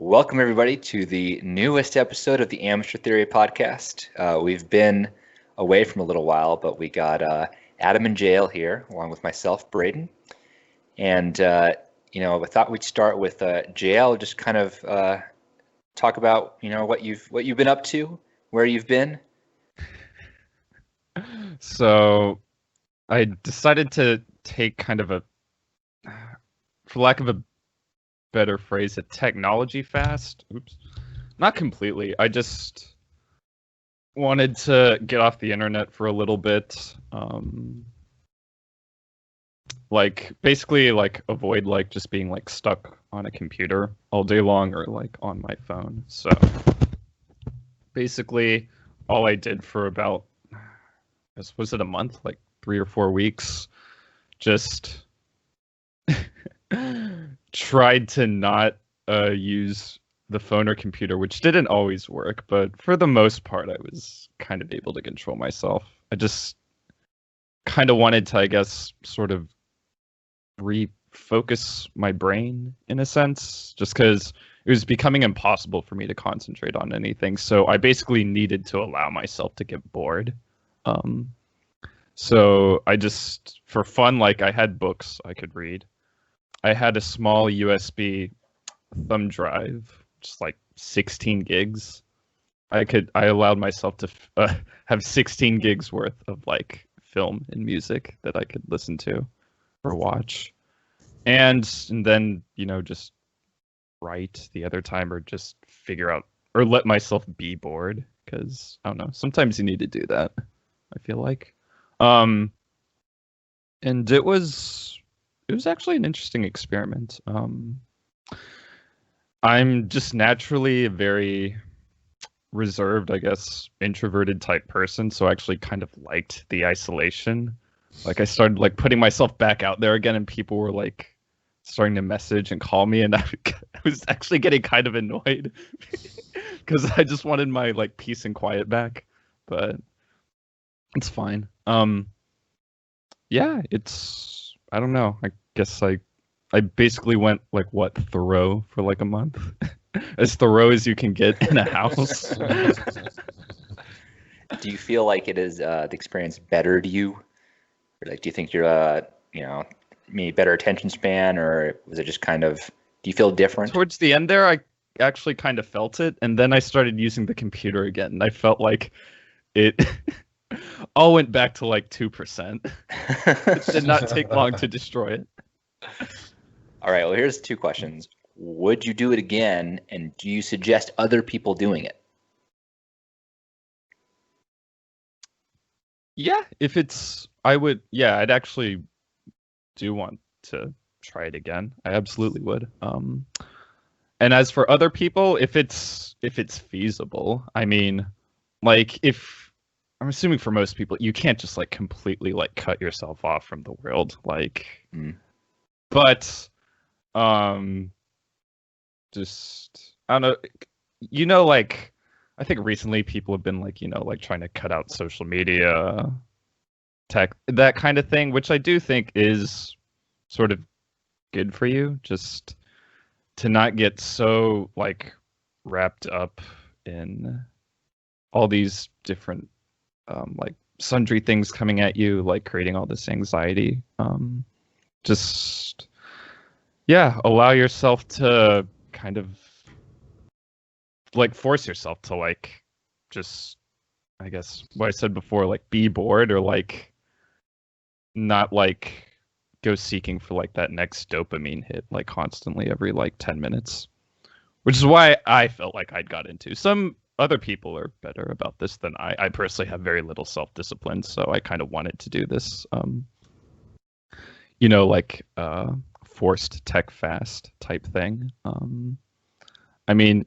Welcome, everybody, to the newest episode of the Amateur Theory podcast. We've been away from a little while, but we got Adam in jail here, along with myself, Braden. And, I thought we'd start with JL, just kind of talk about, what you've been up to, where you've been. So I decided to take kind of for lack of a better phrase, a technology fast. Oops. Not completely. I just wanted to get off the internet for a little bit. Basically avoid just being stuck on a computer all day long or on my phone. So basically all I did for about, was it a month, 3 or 4 weeks, just tried to not use the phone or computer, which didn't always work, but for the most part I was kind of able to control myself. I just kind of wanted to, I guess, sort of refocus my brain in a sense, just because it was becoming impossible for me to concentrate on anything. So I basically needed to allow myself to get bored. So I just, for fun, I had books I could read. I had a small USB thumb drive, just 16 gigs. I allowed myself to have 16 gigs worth of film and music that I could listen to or watch. And then, just write the other time or just figure out or let myself be bored, because I don't know, sometimes you need to do that, I feel like. And it was actually an interesting experiment. I'm just naturally a very reserved, I guess, introverted type person, so I actually kind of liked the isolation. I started putting myself back out there again, and people were starting to message and call me, and I was actually getting kind of annoyed because I just wanted my peace and quiet back. But it's fine. Yeah, it's, I don't know. I guess I basically went Thoreau for a month. As Thoreau as you can get in a house. Do you feel like it is the experience bettered you? Or do you think you're maybe better attention span, or was it just kind of, do you feel different? Towards the end there, I actually kind of felt it, and then I started using the computer again, and I felt like it all went back to 2%. It did not take long to destroy it. All right, well, here's 2 questions. Would you do it again, and do you suggest other people doing it? Yeah, I'd actually do want to try it again. I absolutely would. And as for other people, if it's feasible, I mean, if I'm assuming for most people, you can't just completely cut yourself off from the world, but just, I don't know, I think recently people have been trying to cut out social media, tech, that kind of thing, which I do think is sort of good for you, just to not get so wrapped up in all these different sundry things coming at you, creating all this anxiety. Just, yeah, allow yourself to kind of force yourself to just, I guess what I said before, be bored, or not go seeking for that next dopamine hit constantly every 10 minutes, which is why I felt I'd got into. Some other people are better about this than I personally have very little self-discipline, so I kind of wanted to do this forced tech fast type thing. I mean,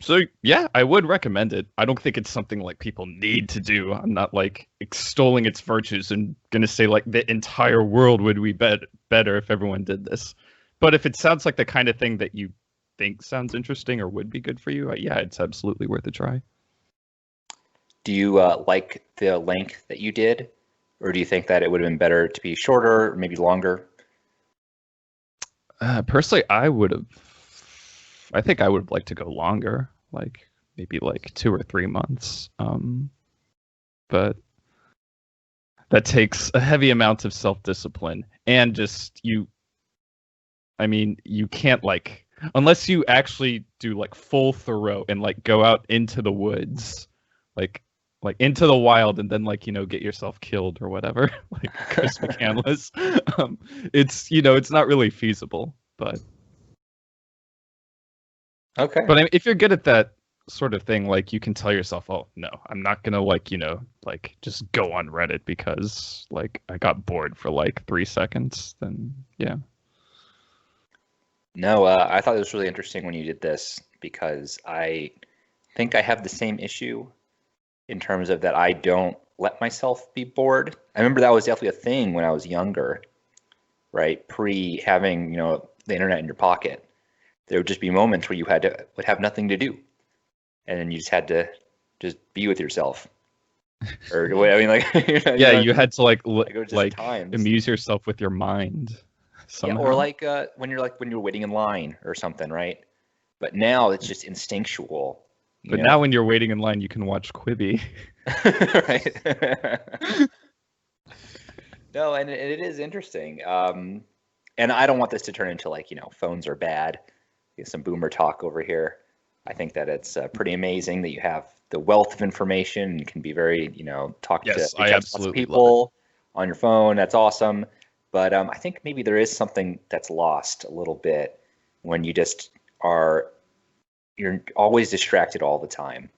so yeah, I would recommend it. I don't think it's something people need to do. I'm not extolling its virtues and gonna say the entire world would be better if everyone did this. But if it sounds like the kind of thing that you think sounds interesting or would be good for you, yeah, it's absolutely worth a try. Do you like the length that you did, or do you think that it would have been better to be shorter, or maybe longer? Personally, I would have I think I would like to go longer, like maybe like 2 or 3 months. But that takes a heavy amount of self-discipline and just I mean, you can't like unless you actually do like full thorough and like go out into the woods, like into the wild and then like get yourself killed or whatever, like Chris McCandless. It's not really feasible, but Okay. But I mean, if you're good at that sort of thing, like you can tell yourself, oh no, I'm not gonna like just go on Reddit because like I got bored for like 3 seconds. Then yeah. No, I thought it was really interesting when you did this because I think I have the same issue in terms of that I don't let myself be bored. I remember that was definitely a thing when I was younger, right? Pre having, the internet in your pocket. There would just be moments where you would have nothing to do. And then you just had to just be with yourself. Or I mean, like you had to like times. amuse yourself with your mind. Somehow. Yeah, or like when you're waiting in line or something, right? But now it's just instinctual. But now when you're waiting in line, you can watch Quibi. Right. No, and it is interesting. And I don't want this to turn into like, phones are bad. Some boomer talk over here. I think that it's pretty amazing that you have the wealth of information and can be very, talk to lots of people on your phone. That's awesome. But I think maybe there is something that's lost a little bit when you just you're always distracted all the time.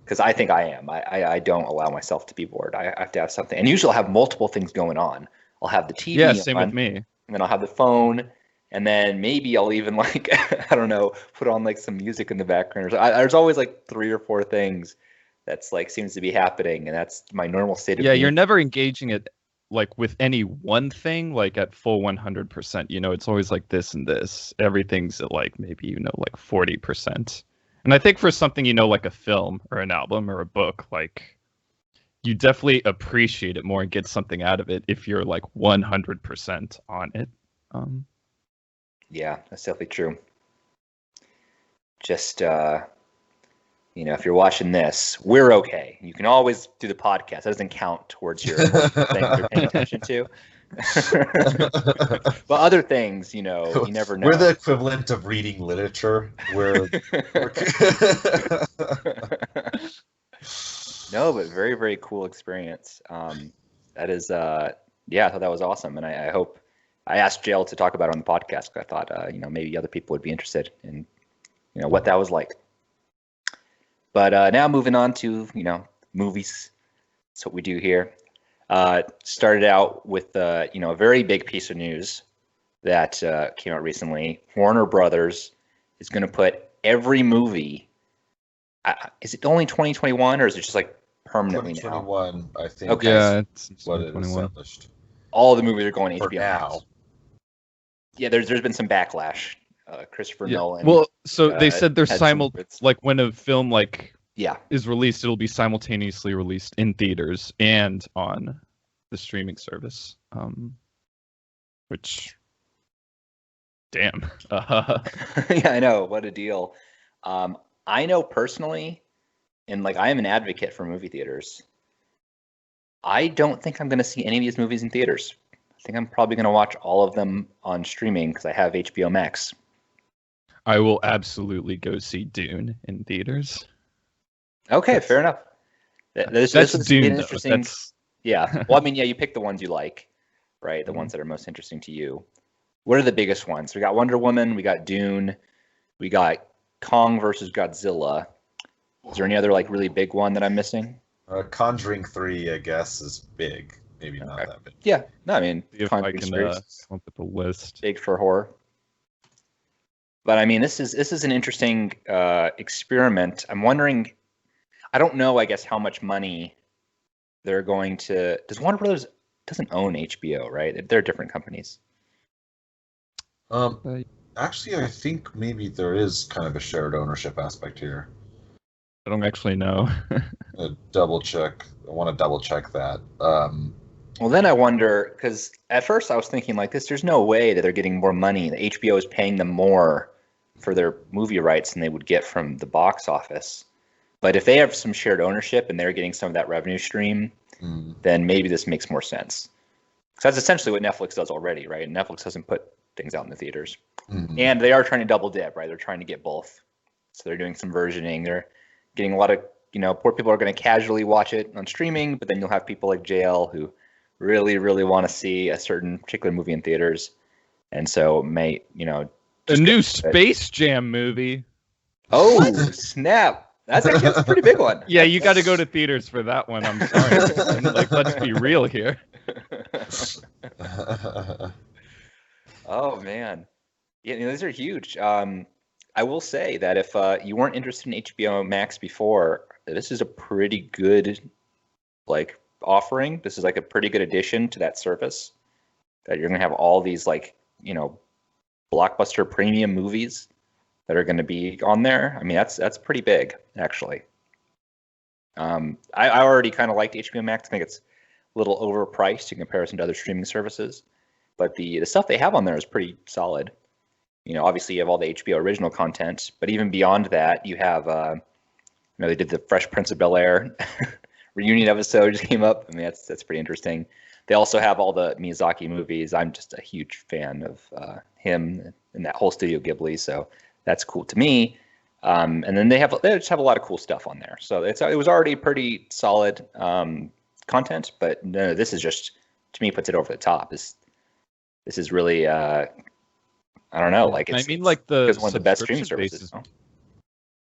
Because I think I am. I don't allow myself to be bored. I have to have something. And usually I'll have multiple things going on. I'll have the TV Yeah, same on, with me. And then I'll have the phone. And then maybe I'll even like, I don't know, put on like some music in the background. There's always like 3 or 4 things that's like seems to be happening. And that's my normal state of being. You're never engaging it like with any one thing like at full 100%. It's always like this and this. Everything's at like maybe like 40%. And I think for something like a film or an album or a book, like you definitely appreciate it more and get something out of it if you're like 100% on it. Yeah, that's definitely true. Just if you're watching this, we're okay. You can always do the podcast. That doesn't count towards your things you're paying attention to. But other things, you never know. We're the equivalent of reading literature. No, but very, very cool experience. That is, I thought that was awesome, and I hope I asked Jail to talk about it on the podcast because I thought, maybe other people would be interested in, what that was like. But now moving on to, movies. That's what we do here. Started out with, a very big piece of news that came out recently. Warner Brothers is going to put every movie. Is it only 2021 or is it just like permanently 2021, now? I think. Okay. Yeah, it's what it established. All the movies are going to For HBO now. Max. Yeah, there's been some backlash. Christopher Nolan. Well, so they said they're like when a film yeah is released, it'll be simultaneously released in theaters and on the streaming service. Which, damn. Yeah, I know. What a deal. I know personally, and like I am an advocate for movie theaters. I don't think I'm going to see any of these movies in theaters. I think I'm probably going to watch all of them on streaming because I have HBO Max. I will absolutely go see Dune in theaters. Okay, fair enough. That's Dune, interesting. Yeah. Well, I mean, yeah, you pick the ones you like, right? The ones that are most interesting to you. What are the biggest ones? We got Wonder Woman, we got Dune, we got Kong versus Godzilla. Is there any other like really big one that I'm missing? Conjuring 3, I guess, is big. Maybe not that big. Yeah. No, I mean, if I can come up with a list. Big for horror. But I mean, this is an interesting experiment. I'm wondering, I don't know, I guess, how much money they're going to. Does Warner Brothers doesn't own HBO, right? They're different companies. Actually, I think maybe there is kind of a shared ownership aspect here. I don't actually know. Double check. I want to double check that. Well, then I wonder, because at first I was thinking like this, there's no way that they're getting more money. The HBO is paying them more for their movie rights than they would get from the box office. But if they have some shared ownership and they're getting some of that revenue stream, then maybe this makes more sense. Because that's essentially what Netflix does already, right? Netflix doesn't put things out in the theaters. And they are trying to double dip, right? They're trying to get both. So they're doing some versioning. They're getting a lot of, poor people are going to casually watch it on streaming, but then you'll have people like JL who really, really want to see a certain particular movie in theaters. And so may, the new Space Jam movie. Oh, snap. That's a pretty big one. Yeah, you got to go to theaters for that one. I'm sorry. Let's be real here. Oh, man. Yeah, these are huge. I will say that if you weren't interested in HBO Max before, this is a pretty good offering. This is a pretty good addition to that service. That you're gonna have all these blockbuster premium movies that are gonna be on there. I mean, that's pretty big actually. I already kind of liked HBO Max. I think it's a little overpriced in comparison to other streaming services, but the stuff they have on there is pretty solid. Obviously you have all the HBO original content, but even beyond that, you have, they did the Fresh Prince of Bel-Air reunion episode just came up. I mean, that's pretty interesting. They also have all the Miyazaki movies. I'm just a huge fan of him and that whole Studio Ghibli, so that's cool to me. And then they just have a lot of cool stuff on there. So it was already pretty solid content, but no, this is just, to me, puts it over the top. This is really. I don't know. It's one of the best streaming services.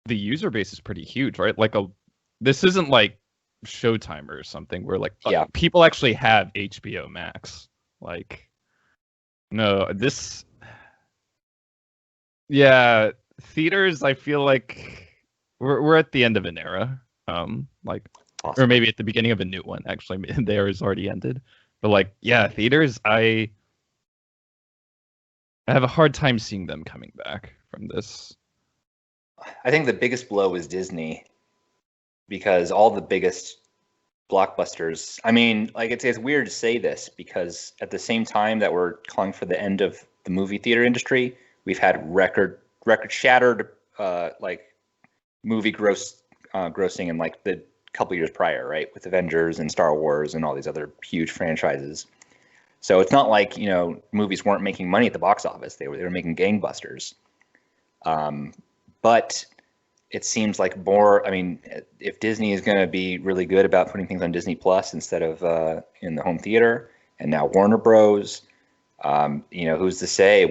The user base is pretty huge, right? This isn't like Showtime or something where people actually have HBO Max. No, this. Yeah, theaters. I feel like we're at the end of an era. Awesome. Or maybe at the beginning of a new one. Actually, the era's already ended. But theaters. I have a hard time seeing them coming back from this. I think the biggest blow is Disney, because all the biggest blockbusters. I mean, it's weird to say this because at the same time that we're calling for the end of the movie theater industry, we've had record shattered movie grossing in the couple years prior, right, with Avengers and Star Wars and all these other huge franchises. So it's not like, movies weren't making money at the box office. They were making gangbusters. But it seems like more, I mean, if Disney is going to be really good about putting things on Disney Plus instead of in the home theater, and now Warner Bros, who's to say I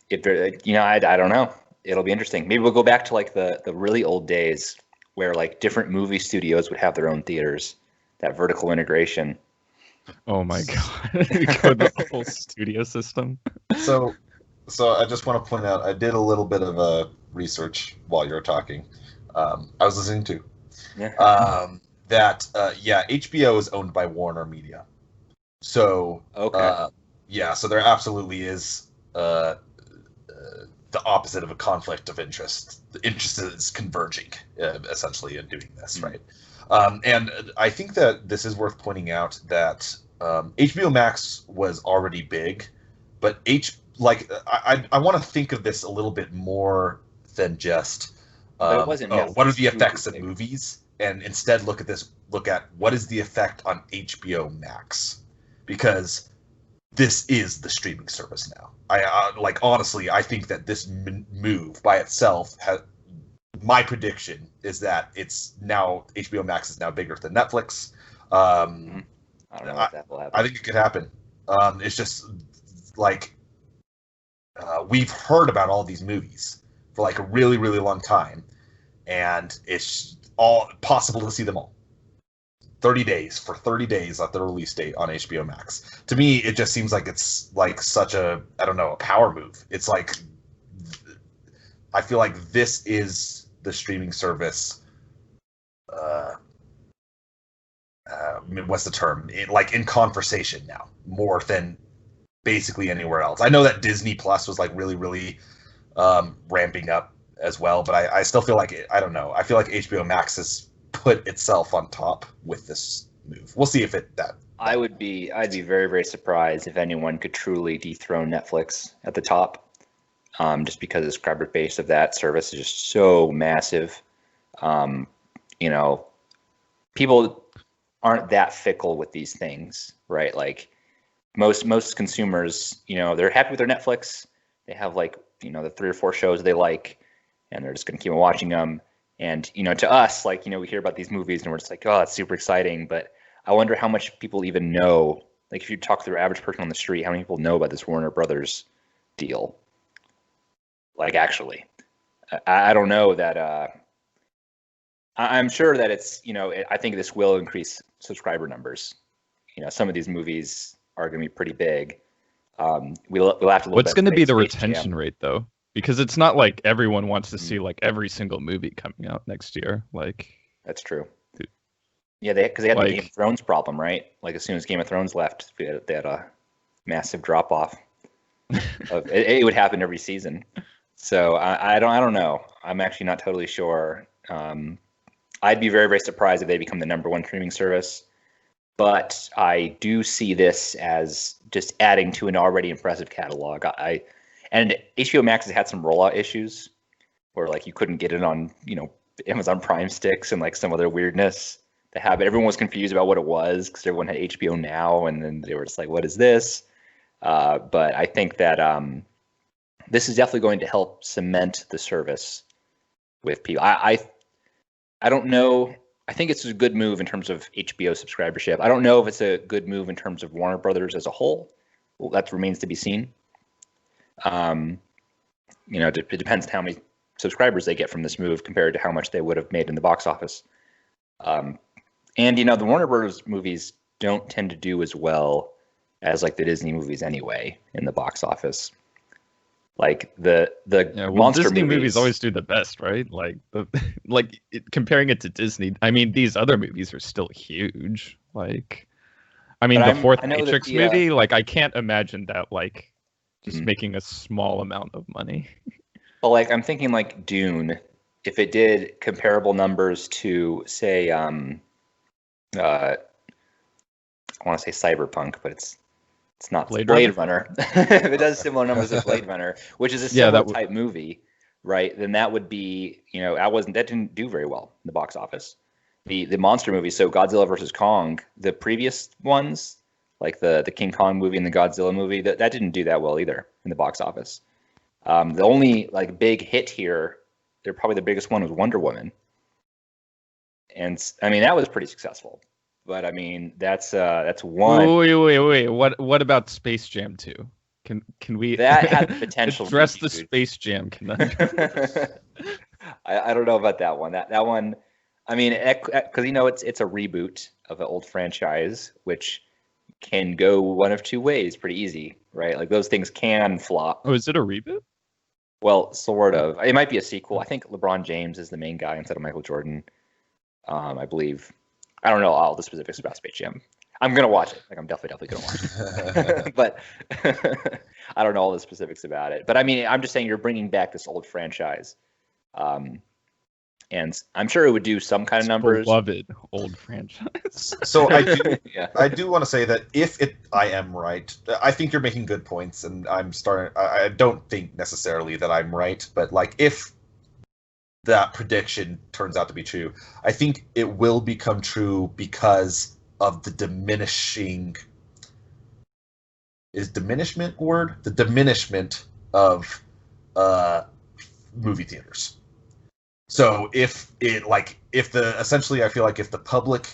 don't know. It'll be interesting. Maybe we'll go back to the really old days where different movie studios would have their own theaters, that vertical integration. Oh my god! Go the whole studio system. So I just want to point out, I did a little bit of research while you were talking. I was listening to that. HBO is owned by Warner Media. So okay. So there absolutely is the opposite of a conflict of interest. The interest is converging essentially in doing this, right? And I think that this is worth pointing out that HBO Max was already big, but I want to think of this a little bit more than just what are the effects of movies, and instead look at what is the effect on HBO Max, because this is the streaming service now. Honestly, I think that this move by itself has. My prediction is that it's now HBO Max is now bigger than Netflix. I don't know if that will happen. I think it could happen. It's just we've heard about all these movies for a really, really long time, and it's all possible to see them all. 30 days at the release date on HBO Max. To me, it just seems like it's such a power move. It's I feel like this is the streaming service. What's the term? In conversation now, more than basically anywhere else. I know that Disney Plus was really, really ramping up as well, but I still feel I don't know. I feel like HBO Max has put itself on top with this move. We'll see if I'd be very, very surprised if anyone could truly dethrone Netflix at the top. just because the subscriber base of that service is just so massive. You know, people aren't that fickle with these things, right? Like most consumers, you know, they're happy with their Netflix. They have like, you know, the 3 or 4 shows they like, and they're just going to keep on watching them. And, you know, to us, like, you know, we hear about these movies and we're just like, oh, it's super exciting. But I wonder how much people even know. Like, if you talk to the average person on the street, how many people know about this Warner Brothers deal? Like, actually, I don't know that. I'm sure that it's, you know, I think this will increase subscriber numbers. You know, some of these movies are going to be pretty big. We'll have to. What's going to be the retention rate though? Because it's not like everyone wants to see like every single movie coming out next year. Like that's true. Yeah, because they had the Game of Thrones problem, right? Like as soon as Game of Thrones left, they had a massive drop off. It would happen every season. So I don't know. I'm actually not totally sure. I'd be very, very surprised if they become the #1 streaming service. But I do see this as just adding to an already impressive catalog. And HBO Max has had some rollout issues where like you couldn't get it on, you know, Amazon Prime sticks and like some other weirdness to have it. Everyone was confused about what it was because everyone had HBO Now, and then they were just like, what is this? But I think that this is definitely going to help cement the service with people. I don't know. I think it's a good move in terms of HBO subscribership. I don't know if it's a good move in terms of Warner Brothers as a whole. Well, that remains to be seen. You know, it depends on how many subscribers they get from this move compared to how much they would have made in the box office. And, you know, the Warner Brothers movies don't tend to do as well as like the Disney movies anyway in the box office. Like the monster Disney movies always do the best, right? Like comparing it to Disney, I mean, these other movies are still huge. Like, I mean, the fourth Matrix movie, like, I can't imagine that like just making a small amount of money. Well, like I'm thinking like Dune, if it did comparable numbers to say, I want to say Cyberpunk, but it's not Blade Runner. If it does similar numbers to Blade Runner, which is a similar type movie, right? Then that would be, you know, that didn't do very well in the box office. The monster movies, so Godzilla versus Kong, the previous ones, like the King Kong movie and the Godzilla movie, that didn't do that well either in the box office. The only like big hit here, they're probably the biggest one, was Wonder Woman, and I mean that was pretty successful. But I mean, that's one. Wait. What about Space Jam 2? Can we that had the potential address the Space Jam conundrum? I don't know about that one. That one, I mean, because you know it's a reboot of an old franchise, which can go one of two ways pretty easy, right? Like those things can flop. Oh, is it a reboot? Well, sort of. It might be a sequel. I think LeBron James is the main guy instead of Michael Jordan. I believe. I don't know all the specifics about Space Jam. I'm gonna watch it. Like I'm definitely gonna watch it. But I don't know all the specifics about it. But I mean, I'm just saying you're bringing back this old franchise, and I'm sure it would do some kind of numbers. Beloved old franchise. So I do want to say that I am right. I think you're making good points, and I don't think necessarily that I'm right, but like if that prediction turns out to be true, I think it will become true because of the diminishment of movie theaters. So I feel like if the public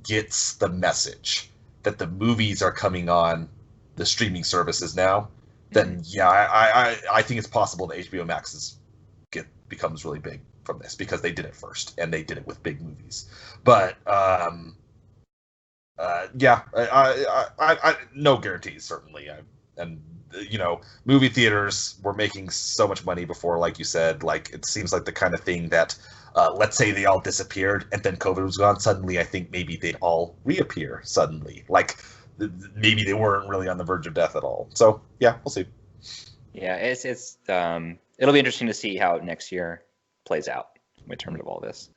gets the message that the movies are coming on the streaming services now, then I think it's possible that HBO Max becomes really big from this because they did it first and they did it with big movies. But I no guarantees certainly. And you know, movie theaters were making so much money before, like you said. Like it seems like the kind of thing that let's say they all disappeared and then COVID was gone. Suddenly, I think maybe they'd all reappear suddenly. Like maybe they weren't really on the verge of death at all. So yeah, we'll see. Yeah, it's it'll be interesting to see how next year plays out in terms of all this,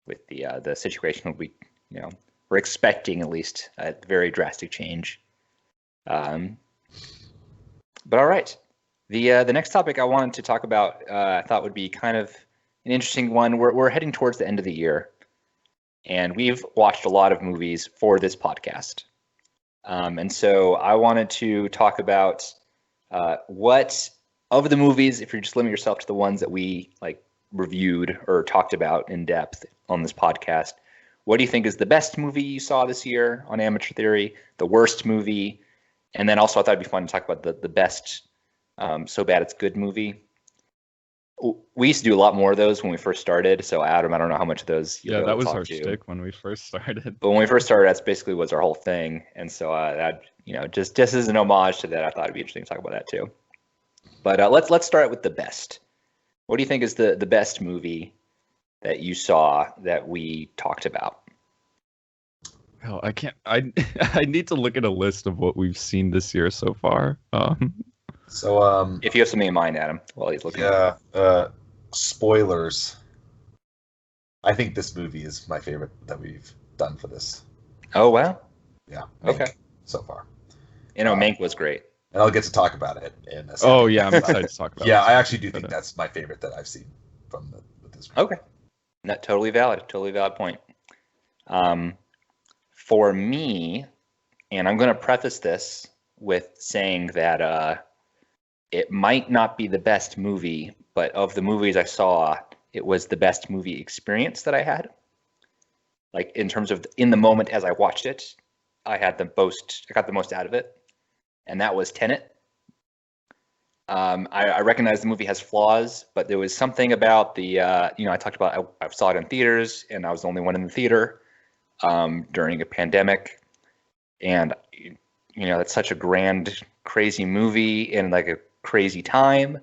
with the situation we're expecting at least a very drastic change. But all right, The next topic I wanted to talk about, I thought would be kind of an interesting one. We're heading towards the end of the year, and we've watched a lot of movies for this podcast. And so I wanted to talk about what of the movies, if you just limit yourself to the ones that we like reviewed or talked about in depth on this podcast, what do you think is the best movie you saw this year on Amateur Theory, the worst movie, and then also I thought it'd be fun to talk about the best so bad it's good movie. We used to do a lot more of those when we first started. So Adam, I don't know how much of those. Yeah, that was our shtick when we first started. But when we first started, that's basically was our whole thing. And so that just as an homage to that, I thought it'd be interesting to talk about that too. But let's start with the best. What do you think is the best movie that you saw that we talked about? Oh, I can't. I need to look at a list of what we've seen this year so far. So if you have something in mind, Adam, while he's looking. Yeah. Spoilers. I think this movie is my favorite that we've done for this. Oh wow. Yeah. Okay. Mank, so far. Mank was great. And I'll get to talk about it in a second. Oh yeah, I'm excited to talk about it. Yeah, I actually do think that's my favorite that I've seen from this movie. Okay. Not totally valid. Totally valid point. For me, and I'm going to preface this with saying that it might not be the best movie, but of the movies I saw, it was the best movie experience that I had. Like in terms of in the moment as I watched it, I got the most out of it, and that was Tenet. I recognize the movie has flaws, but there was something about the I talked about I saw it in theaters, and I was the only one in the theater during a pandemic, and it's such a grand, crazy movie in like a crazy time,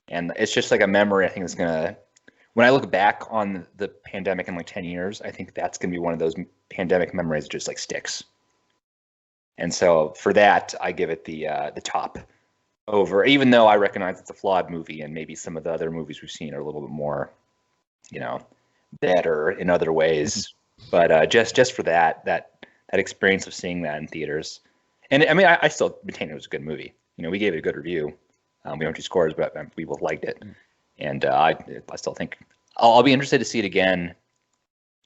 and it's just like a memory I think is gonna, when I look back on the pandemic in like 10 years, I think that's gonna be one of those pandemic memories that just like sticks. And so for that, I give it the top over, even though I recognize it's a flawed movie and maybe some of the other movies we've seen are a little bit more, better in other ways. But just for that experience of seeing that in theaters, and I mean, I still maintain it was a good movie. We gave it a good review. We don't do scores, but we both liked it, and I still think I'll be interested to see it again.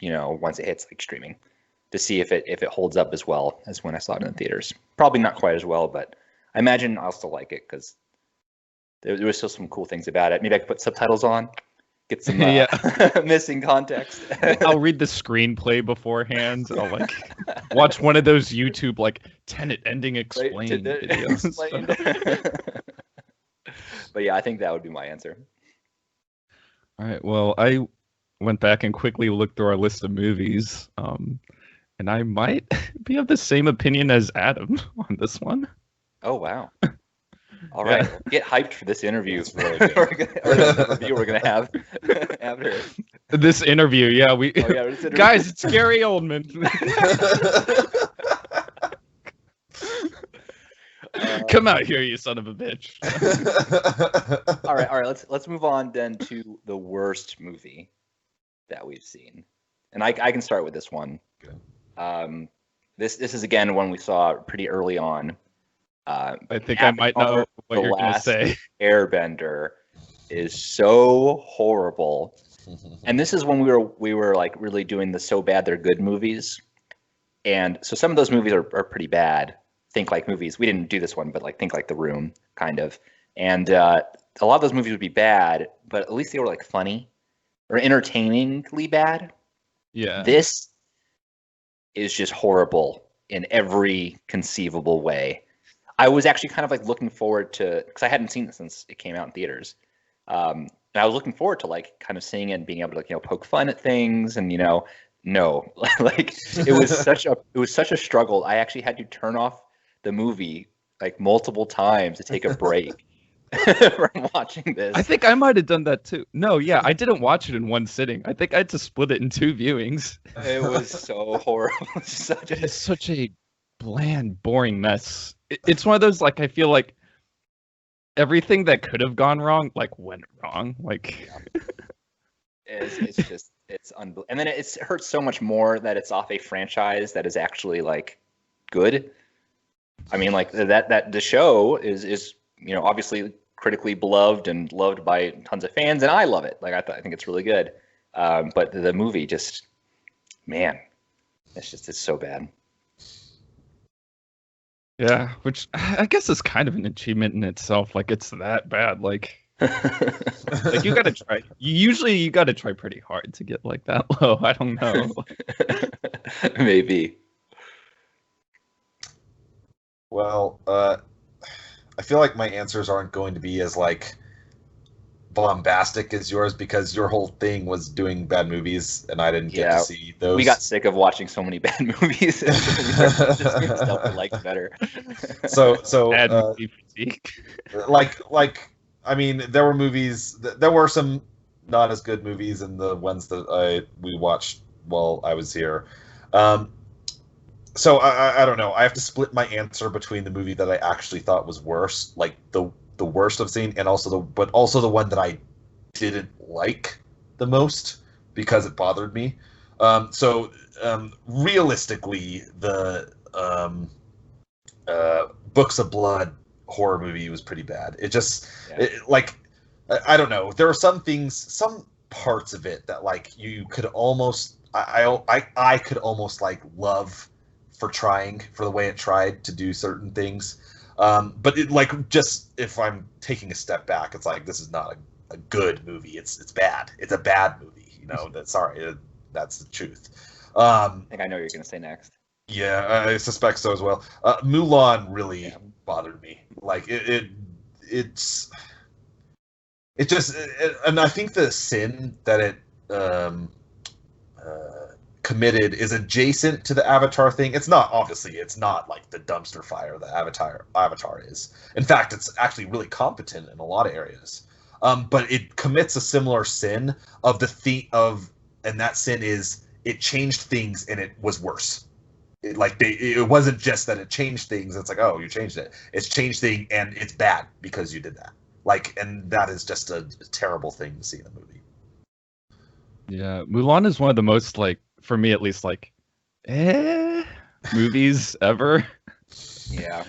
Once it hits like streaming, to see if it holds up as well as when I saw it in the theaters. Probably not quite as well, but I imagine I'll still like it because there was still some cool things about it. Maybe I could put subtitles on, get some missing context. I'll read the screenplay beforehand. I'll like watch one of those YouTube like Tenet ending explained videos. But yeah, I think that would be my answer. All right. Well, I went back and quickly looked through our list of movies, and I might be of the same opinion as Adam on this one. Oh wow! All right, get hyped for this interview. Really the review we're gonna have after this interview. Yeah, guys, it's Gary Oldman. Come out here, you son of a bitch. All right. Let's move on then to the worst movie that we've seen, and I can start with this one. Good. This is again one we saw pretty early on. I think I might know what you're going to say. Airbender is so horrible, and this is when we were like really doing the so bad they're good movies, and so some of those movies are pretty bad. Think like movies. We didn't do this one, but like think like The Room, kind of. And a lot of those movies would be bad, but at least they were like funny or entertainingly bad. Yeah. This is just horrible in every conceivable way. I was actually kind of like looking forward to, because I hadn't seen it since it came out in theaters. And I was looking forward to like kind of seeing it and being able to like, poke fun at things and, no, like it was such a struggle. I actually had to turn off the movie like multiple times to take a break from watching this. I think I might have done that too. No, yeah, I didn't watch it in one sitting. I think I had to split it in 2 viewings. It was so horrible. It's such a bland, boring mess. It's one of those like I feel like everything that could have gone wrong like went wrong. Like it's unbelievable. And then it hurts so much more that it's off a franchise that is actually like good. I mean, like that the show is obviously critically beloved and loved by tons of fans, and I love it. Like I think it's really good. But the movie just, man, it's so bad. Yeah, which I guess is kind of an achievement in itself. Like it's that bad. Like you gotta try. You gotta try pretty hard to get like that low. I don't know. Maybe. Well, I feel like my answers aren't going to be as like bombastic as yours because your whole thing was doing bad movies and I didn't get to see those. We got sick of watching so many bad movies. We started just doing stuff we liked better. So Bad movie critique. like I mean, there were movies. There were some not as good movies in the ones that we watched while I was here. So I don't know. I have to split my answer between the movie that I actually thought was worse, like the worst I've seen, and also the one that I didn't like the most because it bothered me. Realistically, the Books of Blood horror movie was pretty bad. It just I don't know. There are some parts of it that like you could almost I could almost like love for the way it tried to do certain things. But it like just if I'm taking a step back, it's like this is not a good movie. It's bad. It's a bad movie. You know, that's the truth. I think I know what you're gonna say next. Yeah, I suspect so as well. Mulan really bothered me. Like and I think the sin that it committed is adjacent to the Avatar thing. It's not like the dumpster fire that Avatar is. In fact, it's actually really competent in a lot of areas. But it commits a similar sin and that sin is it changed things and it was worse. It wasn't just that it changed things. It's like, oh, you changed it. It's changed thing and it's bad because you did that. And that is just a terrible thing to see in a movie. Yeah, Mulan is one of the most for me at least movies ever. Yeah.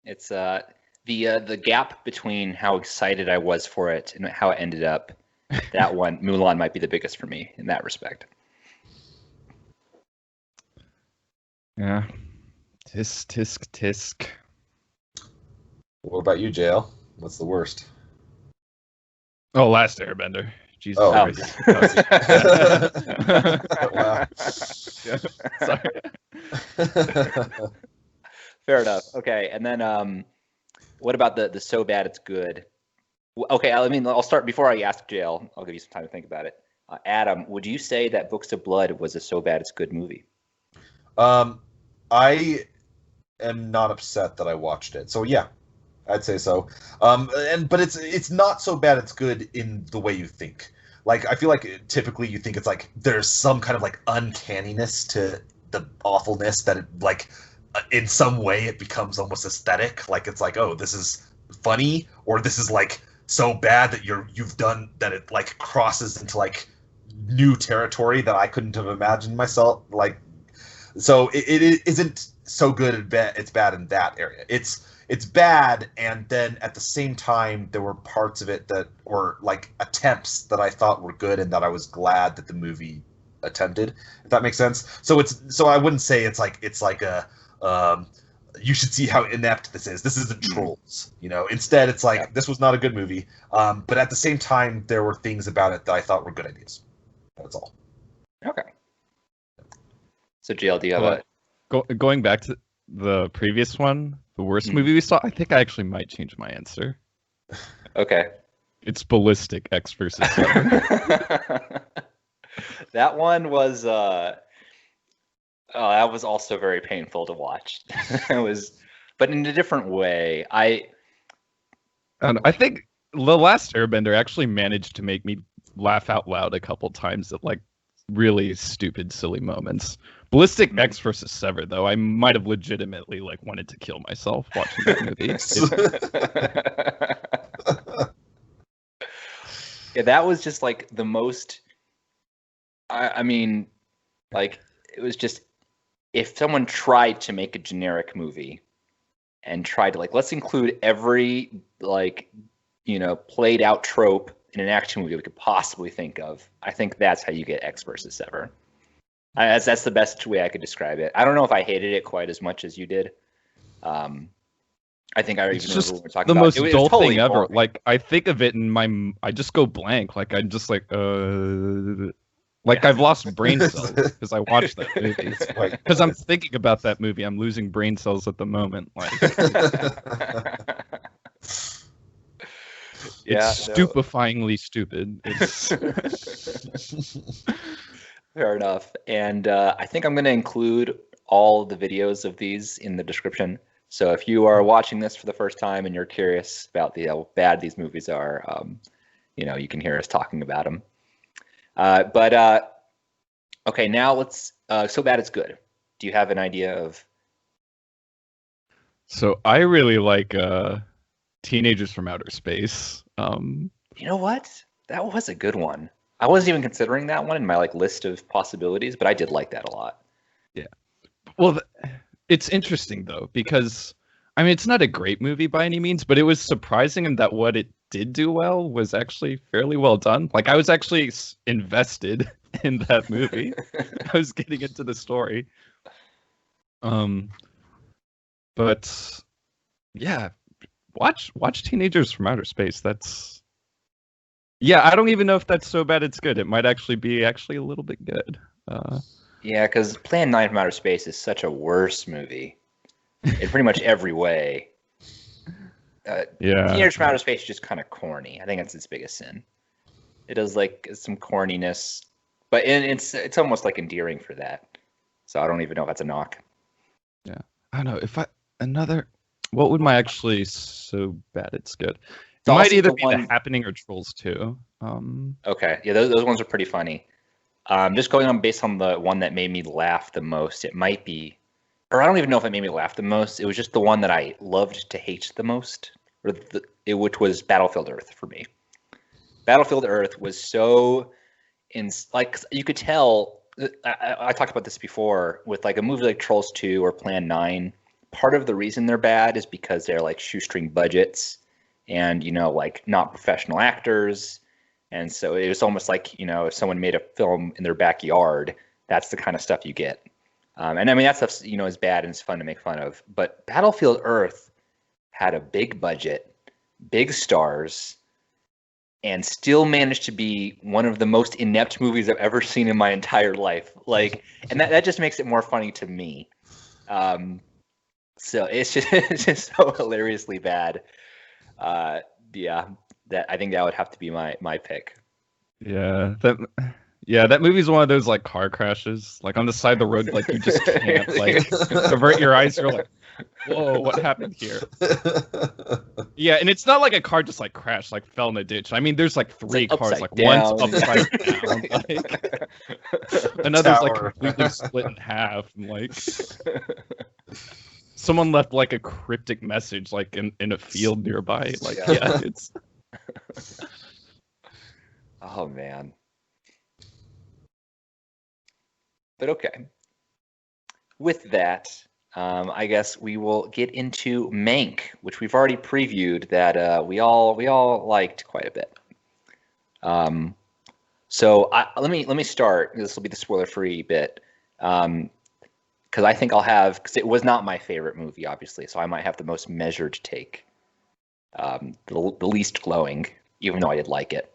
It's the gap between how excited I was for it and how it ended up. That one, Mulan, might be the biggest for me in that respect. Yeah. Tisk. What about you, JL? What's the worst? Oh, Last Airbender. Jesus Christ. Wow. Sorry. Fair enough. Okay, and then what about the so bad it's good? Okay, I'll start before I ask JL. I'll give you some time to think about it. Adam, would you say that Books of Blood was a so bad it's good movie? I am not upset that I watched it. So yeah, I'd say so. But it's not so bad it's good in the way you think. Like I feel like typically you think it's like there's some kind of like uncanniness to the awfulness that it in some way it becomes almost aesthetic. Like it's like, oh, this is funny, or this is like so bad that you've done that it like crosses into like new territory that I couldn't have imagined myself. So it isn't so good and bad. It's bad in that area. It's bad, and then at the same time there were parts of it that were like attempts that I thought were good and that I was glad that the movie attempted. If that makes sense. So I wouldn't say it's like a you should see how inept this is. This isn't Trolls, you know. Instead, it's like this was not a good movie, but at the same time, there were things about it that I thought were good ideas. That's all. Okay. So, JL, do you have going back to the previous one, the worst movie we saw? I think I actually might change my answer. Okay. It's Ballistic Ecks versus Sever. That one was. That was also very painful to watch. But in a different way. I think The Last Airbender actually managed to make me laugh out loud a couple times at like really stupid, silly moments. Ballistic Ecks versus Sever, though, I might have legitimately like wanted to kill myself watching that movie. Yeah, that was just like the most. I mean, like it was just. If someone tried to make a generic movie, and tried to like, let's include every like, played out trope in an action movie we could possibly think of. I think that's how you get Ecks versus Sever. That's the best way I could describe it. I don't know if I hated it quite as much as you did. I think I It's even just remember when we were talking the about most it. It was dull totally thing ever. boring. Like I think of it and I just go blank. Like I'm just like I've lost brain cells because I watched that movie. Because I'm thinking about that movie. I'm losing brain cells at the moment. Like it's stupefyingly stupid. It's... Fair enough. And I think I'm going to include all the videos of these in the description. So if you are watching this for the first time and you're curious about how bad these movies are, you can hear us talking about them. Okay, now let's. So bad it's good. Do you have an idea of? So I really like Teenagers from Outer Space. You know what? That was a good one. I wasn't even considering that one in my list of possibilities, but I did like that a lot. Yeah. Well, it's interesting though because I mean it's not a great movie by any means, but it was surprising that what it did do well was actually fairly well done. Like I was actually invested in that movie. I was getting into the story. But yeah, watch Teenagers from Outer Space. I don't even know if that's so bad it's good. It might actually be a little bit good. Yeah, because Plan 9 from Outer Space is such a worse movie in pretty much every way. Teenagers from Outer Space is just kind of corny. I think that's its biggest sin. It does some corniness, but it's almost endearing for that. So I don't even know if that's a knock. Yeah, I don't know. What would my actually so bad it's good? It might either be The Happening or Trolls 2. Okay, yeah, those ones are pretty funny. Just going on based on the one that made me laugh the most, it might be, or I don't even know if it made me laugh the most. It was just the one that I loved to hate the most, which was Battlefield Earth for me. Battlefield Earth was so, you could tell. I talked about this before with a movie like Trolls 2 or Plan 9. Part of the reason they're bad is because they're shoestring budgets, and not professional actors. And so it was almost if someone made a film in their backyard, that's the kind of stuff you get. And I mean, that stuff's, is bad and it's fun to make fun of. But Battlefield Earth had a big budget, big stars, and still managed to be one of the most inept movies I've ever seen in my entire life. And that just makes it more funny to me. So it's just so hilariously bad. That I think that would have to be my pick. Yeah, that movie's one of those car crashes, on the side of the road, you just can't avert your eyes. You're like, whoa, what happened here? Yeah, and it's not like a car just crashed, fell in a ditch. I mean, there's three cars, one's upside down, another's completely split in half, and someone left a cryptic message in a field nearby. It's. Oh man. But okay. With that, I guess we will get into Mank, which we've already previewed that we all liked quite a bit. So let me start. This will be the spoiler-free bit, because I think because it was not my favorite movie, obviously, so I might have the most measured take, the least glowing, even though I did like it.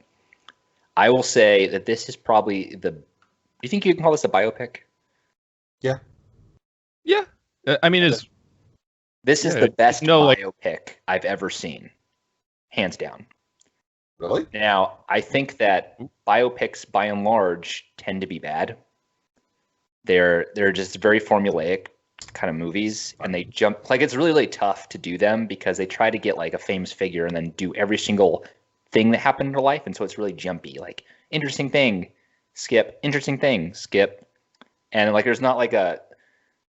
I will say that this is probably do you think you can call this a biopic? Yeah. Yeah. I mean, this is the best biopic I've ever seen, hands down. Really? Now, I think that biopics, by and large, tend to be bad. They're just very formulaic kind of movies, and they jump it's really, really tough to do them because they try to get a famous figure and then do every single thing that happened in their life, and so it's really jumpy. Interesting thing, skip. Interesting thing, skip. And there's not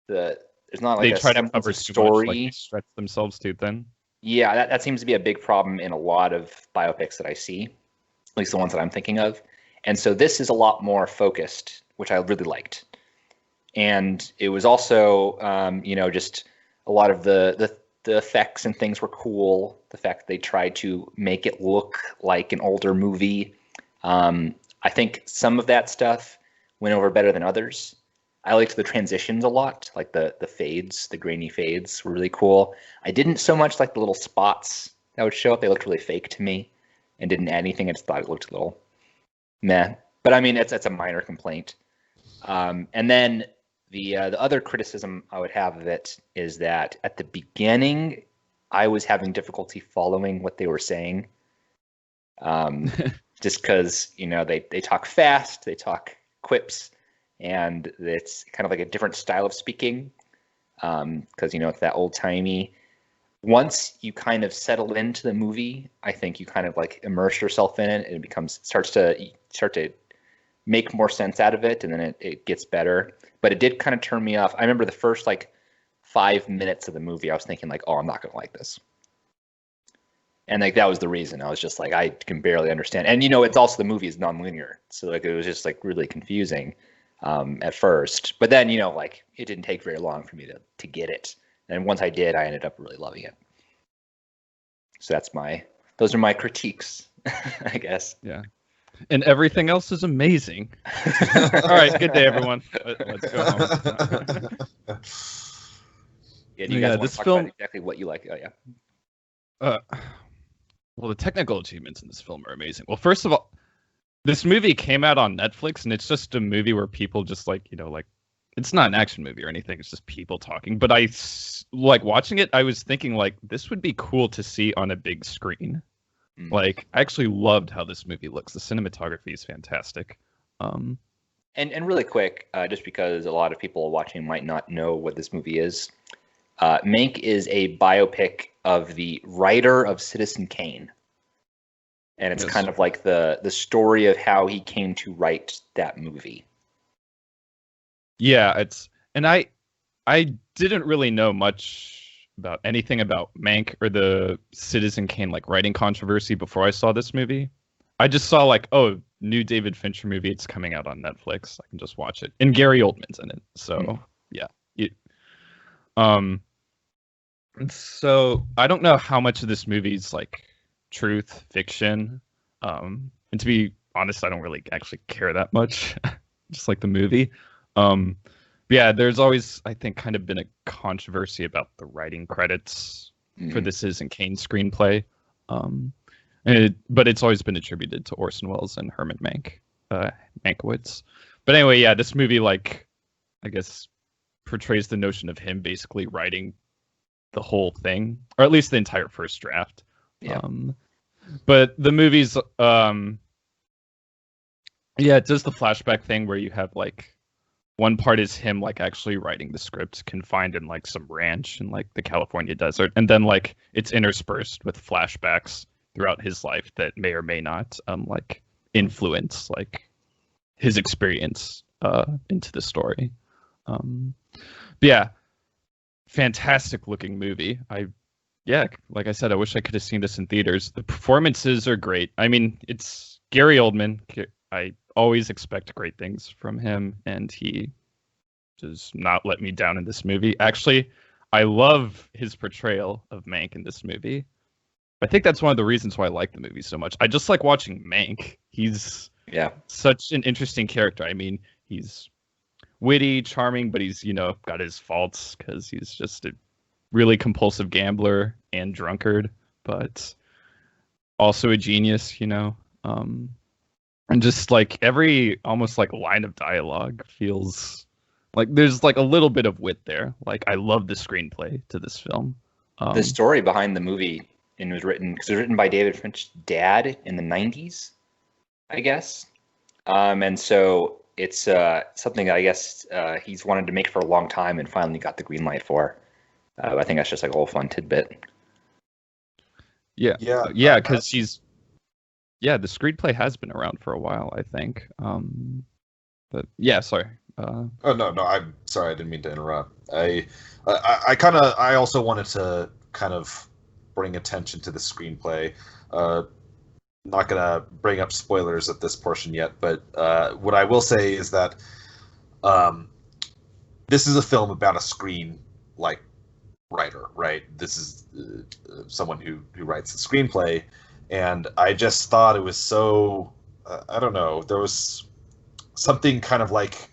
there's not they a try to cover story. Too much, they stretch themselves too thin. Yeah, that seems to be a big problem in a lot of biopics that I see, at least the ones that I'm thinking of. And so this is a lot more focused, which I really liked. And it was also, just a lot of the the effects and things were cool. The fact that they tried to make it look like an older movie. I think some of that stuff went over better than others. I liked the transitions a lot, like the fades, the grainy fades were really cool. I didn't so much like the little spots that would show up. They looked really fake to me and didn't add anything. I just thought it looked a little meh. But I mean, that's a minor complaint. And then the other criticism I would have of it is that at the beginning, I was having difficulty following what they were saying. Just because, they talk fast, they talk quips, and it's kind of like a different style of speaking. Because, it's that old timey. Once you kind of settle into the movie, I think you kind of like immerse yourself in it, and it start to make more sense out of it, and then it gets better. But it did kind of turn me off. I remember the first 5 minutes of the movie, I was thinking I'm not gonna like this. And that was the reason. I was just I can barely understand. And it's also the movie is nonlinear, so it was just really confusing at first. But then it didn't take very long for me to get it. And once I did, I ended up really loving it. So those are my critiques, I guess. Yeah. And everything else is amazing. All right, good day, everyone. Let's go home. Yeah, do you guys want to talk about exactly what you like? Oh, yeah. Well, the technical achievements in this film are amazing. Well, first of all, this movie came out on Netflix, and it's just a movie where people just it's not an action movie or anything. It's just people talking. But I watching it. I was thinking this would be cool to see on a big screen. I actually loved how this movie looks. The cinematography is fantastic. And really quick, just because a lot of people watching might not know what this movie is, Mank is a biopic of the writer of Citizen Kane. And it's kind of like the story of how he came to write that movie. Yeah, I didn't really know much about anything about Mank or the Citizen Kane writing controversy before I saw this movie. I just saw new David Fincher movie. It's coming out on Netflix. I can just watch it. And Gary Oldman's in it. So yeah. So I don't know how much of this movie is truth, fiction. And to be honest, I don't really actually care that much. Just like the movie. Yeah, there's always, I think, kind of been a controversy about the writing credits for the Citizen Kane screenplay. But it's always been attributed to Orson Welles and Herman Mankiewicz. But anyway, yeah, this movie, I guess, portrays the notion of him basically writing the whole thing, or at least the entire first draft. Yeah. But the movie's, it does the flashback thing where you have one part is him actually writing the script confined in some ranch in the California desert, and then it's interspersed with flashbacks throughout his life that may or may not influence his experience into the story. But yeah, fantastic looking movie. Like I said, I wish I could have seen this in theaters. The performances are great. I mean, it's Gary Oldman. I always expect great things from him, and he does not let me down in this movie. Actually, I love his portrayal of Mank in this movie. I think that's one of the reasons why I like the movie so much. I just like watching Mank. He's such an interesting character. I mean, he's witty, charming, but he's, got his faults because he's just a really compulsive gambler and drunkard, but also a genius, and just every almost line of dialogue feels there's a little bit of wit there. I love the screenplay to this film. The story behind the movie, and it was written by David Finch's dad in the 90s, I guess. And so it's something that I guess he's wanted to make for a long time and finally got the green light for. I think that's just a whole fun tidbit. Yeah, because the screenplay has been around for a while, I think. But yeah, sorry. Oh no, I'm sorry. I didn't mean to interrupt. I also wanted to kind of bring attention to the screenplay. Not gonna bring up spoilers at this portion yet, but what I will say is that this is a film about a screen writer, right? This is someone who writes the screenplay, and I just thought it was so I don't know. There was something kind of like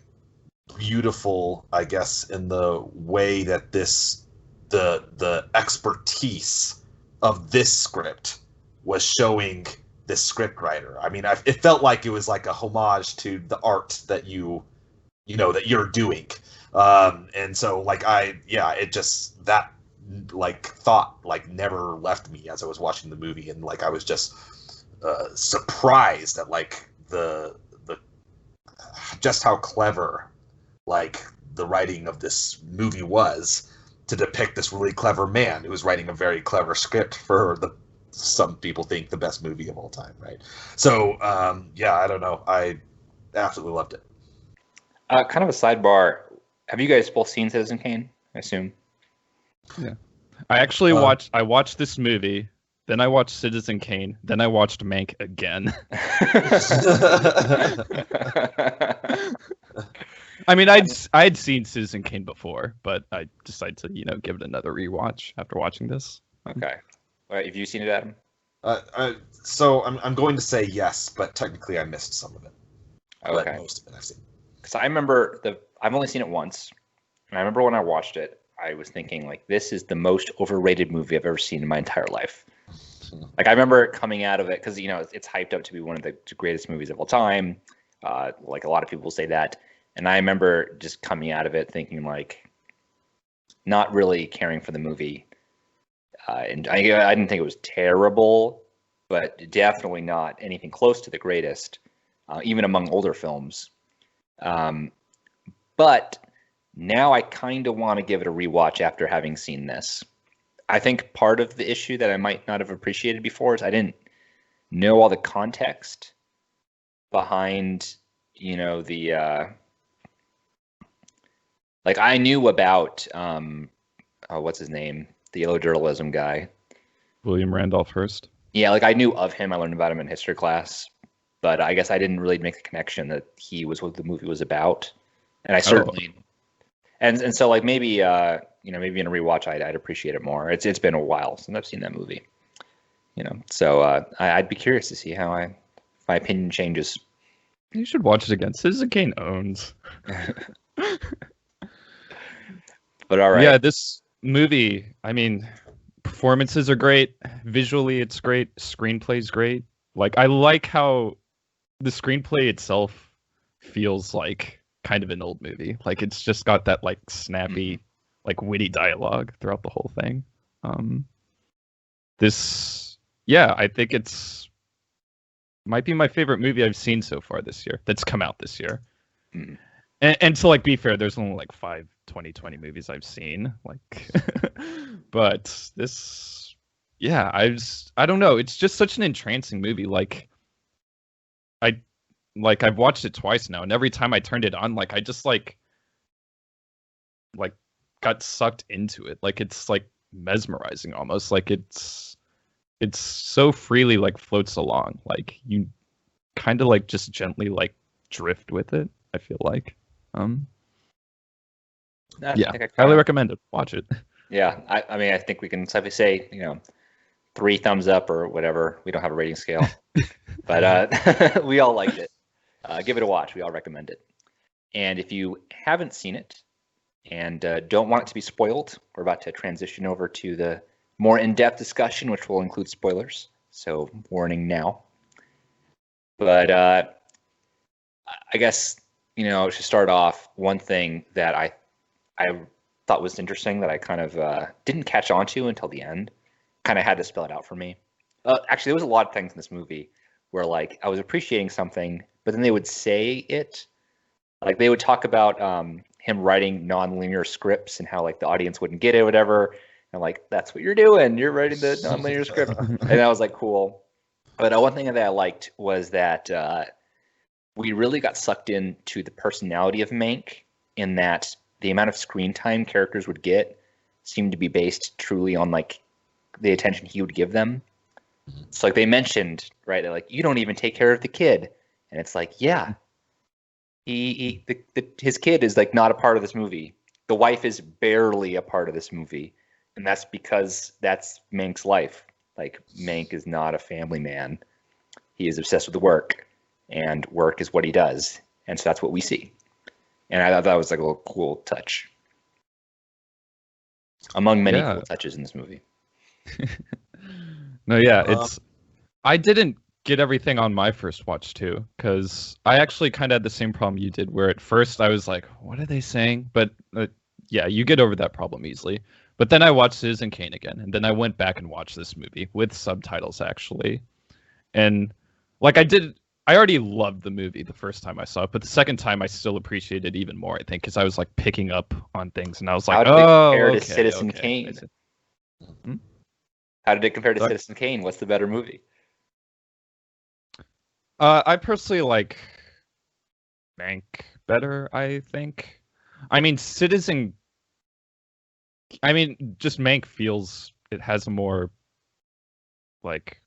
beautiful, I guess, in the way that the expertise of this script was showing this script writer. I mean, it felt like it was like a homage to the art that that you're doing. And so like it just that like thought like never left me as I was watching the movie, and like I was just surprised at like the just how clever like the writing of this movie was to depict this really clever man who was writing a very clever script for some people think the best movie of all time, right? So I don't know, I absolutely loved it. Kind of a sidebar. Have you guys both seen Citizen Kane? I assume. Yeah. I actually watched this movie, then I watched Citizen Kane, then I watched Mank again. I mean, I'd seen Citizen Kane before, but I decided to give it another rewatch after watching this. Okay. All right, have you seen it, Adam? So I'm going to say yes, but technically I missed some of it. Okay. But most of it I've seen. Because I remember I've only seen it once, and I remember when I watched it, I was thinking like, this is the most overrated movie I've ever seen in my entire life. Like I remember coming out of it because it's hyped up to be one of the greatest movies of all time. Like a lot of people say that, and I remember just coming out of it thinking like, not really caring for the movie. And I didn't think it was terrible, but definitely not anything close to the greatest, even among older films. But now I kind of want to give it a rewatch after having seen this. I think part of the issue that I might not have appreciated before is I didn't know all the context behind, the like I knew about what's his name? The yellow journalism guy. William Randolph Hearst. Yeah, like I knew of him. I learned about him in history class, but I guess I didn't really make the connection that he was what the movie was about. And I certainly, and so like maybe maybe in a rewatch I'd appreciate it more. It's been a while since I've seen that movie, So I'd be curious to see how my opinion changes. You should watch it again. Citizen Kane owns. But all right. Yeah, this movie, I mean, performances are great. Visually, it's great. Screenplay's great. Like, I like how the screenplay itself feels like kind of an old movie. Like, it's just got that, like, snappy, like, witty dialogue throughout the whole thing. I think might be my favorite movie I've seen so far this year. That's come out this year. Mm. And to like be fair, there's only like 5 2020 movies I've seen. Like, but this, I don't know. It's just such an entrancing movie. Like, I've watched it twice now, and every time I turned it on, like I just like got sucked into it. Like it's like mesmerizing almost. Like it's so freely like floats along. Like you kind of like just gently like drift with it. I feel like. Highly recommend it. Watch it. Yeah, I mean, I think we can safely say, 3 thumbs up or whatever. We don't have a rating scale, but we all liked it. Give it a watch. We all recommend it. And if you haven't seen it and don't want it to be spoiled, we're about to transition over to the more in-depth discussion, which will include spoilers. So warning now. But I guess, to start off, one thing that I thought was interesting that I kind of didn't catch on to until the end, kind of had to spell it out for me. Actually, there was a lot of things in this movie where like I was appreciating something, but then they would say it, like they would talk about him writing non-linear scripts and how like the audience wouldn't get it or whatever. And like, that's what you're doing. You're writing the non-linear script. And I was like, cool. But one thing that I liked was that we really got sucked into the personality of Mank, in that the amount of screen time characters would get seemed to be based truly on like the attention he would give them. So like they mentioned, right, they're like, you don't even take care of the kid. And it's like, yeah, his kid is like not a part of this movie. The wife is barely a part of this movie. And that's because that's Mank's life. Like, Mank is not a family man. He is obsessed with work, and work is what he does. And so that's what we see. And I thought that was like a little cool touch. Among many Yeah. cool touches in this movie. No, yeah, I didn't get everything on my first watch too, because I actually kind of had the same problem you did, where at first I was like, what are they saying? But yeah, you get over that problem easily. But then I watched Citizen Kane again, and then I went back and watched this movie with subtitles actually. And like I already loved the movie the first time I saw it, but the second time I still appreciated it even more, I think, because I was like picking up on things, and I was like, How did it compare to Citizen okay. Kane? Hmm? How did it compare to Sorry? Citizen Kane? What's the better movie? I personally like Mank better, I think. I mean, just Mank feels it has a more, like,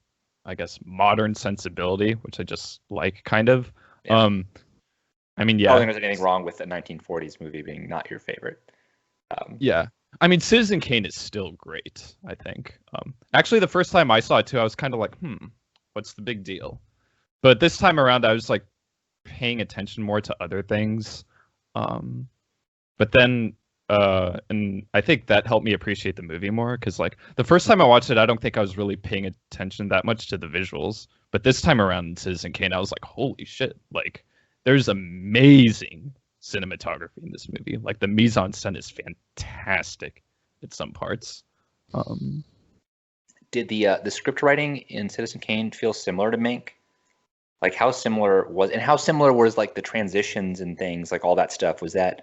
I guess, modern sensibility, which I just like, kind of. Yeah. I mean, I yeah. don't think there's anything wrong with the 1940s movie being not your favorite. Yeah. I mean, Citizen Kane is still great, I think. Actually, the first time I saw it, too, I was kind of like, what's the big deal? But this time around, I was, like, paying attention more to other things. But then, and I think that helped me appreciate the movie more, because, like, the first time I watched it, I don't think I was really paying attention that much to the visuals. But this time around in Citizen Kane, I was like, holy shit, like, there's amazing cinematography in this movie. Like, the mise en scène is fantastic at some parts. Did the script writing in Citizen Kane feel similar to Mank? Like, how similar was like the transitions and things, like all that stuff? Was that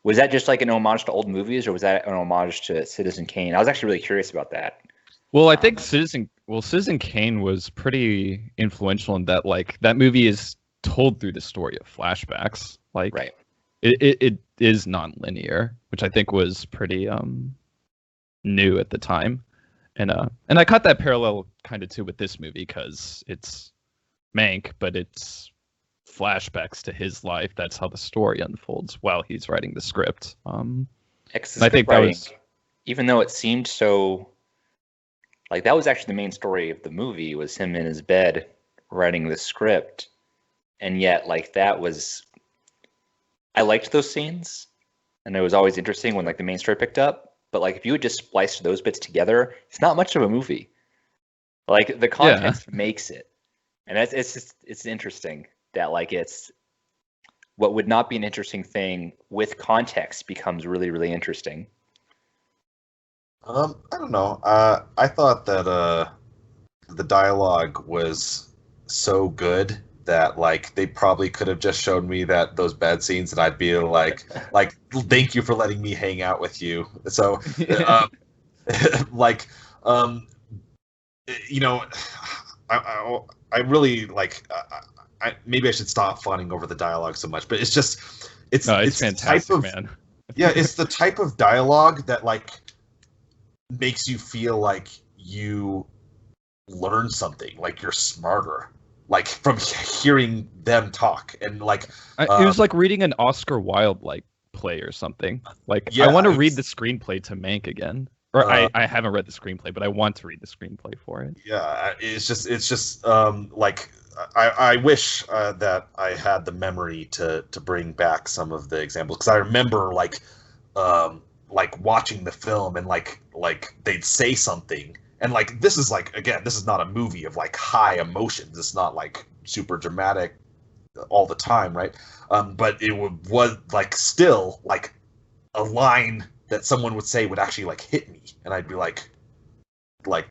just like an homage to old movies, or was that an homage to Citizen Kane? I was actually really curious about that. Well, I think Citizen Kane was pretty influential in that, like, that movie is told through the story of flashbacks. Like, Right. it is non-linear, which I think was pretty new at the time. And I caught that parallel kind of too with this movie, because it's Mank, but it's flashbacks to his life. That's how the story unfolds while he's writing the script. Ecks' I think script writing, that was, even though it seemed so, like, that was actually the main story of the movie, was him in his bed writing the script. And yet, like, I liked those scenes, and it was always interesting when, like, the main story picked up. But, like, if you had just spliced those bits together, it's not much of a movie. Like, the context makes it. And it's interesting that, like, it's what would not be an interesting thing with context becomes really, really interesting. I don't know. I thought that the dialogue was so good that, like, they probably could have just shown me those bad scenes, and I'd be like, thank you for letting me hang out with you. So, like, you know, I really like. Maybe I should stop fawning over the dialogue so much, but it's fantastic, man. Yeah, it's the type of dialogue that, like, makes you feel like you learn something, like you're smarter, like, from hearing them talk. And, like, it was like reading an Oscar Wilde like play or something. Like, yeah, I want to read the screenplay to Mank again. Or I haven't read the screenplay, but I want to read the screenplay for it. Yeah, it's just like, I wish that I had the memory to bring back some of the examples, because I remember, like watching the film, and like they'd say something, and, like, this is, like, again, this is not a movie of, like, high emotions. It's not, like, super dramatic all the time, right? But it was, like, still, like, a line that someone would say would actually, like, hit me, and I'd be like,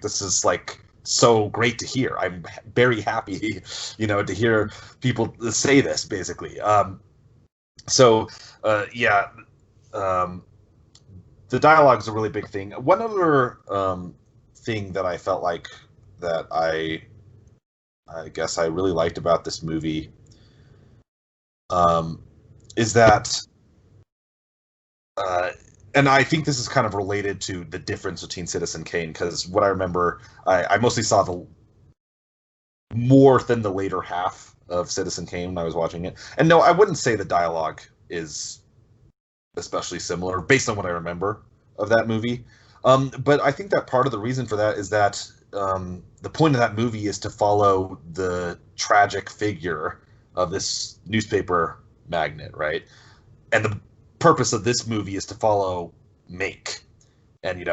this is, like, so great to hear. I'm very happy, to hear people say this, basically. The dialogue is a really big thing. One other thing that I felt like that I guess I really liked about this movie is that, and I think this is kind of related to the difference between Citizen Kane, because what I remember, I mostly saw the more than the later half of Citizen Kane when I was watching it. And no, I wouldn't say the dialogue is especially similar based on what I remember of that movie. But I think that part of the reason for that is that the point of that movie is to follow the tragic figure of this newspaper magnate, right? And the purpose of this movie is to follow Mank. And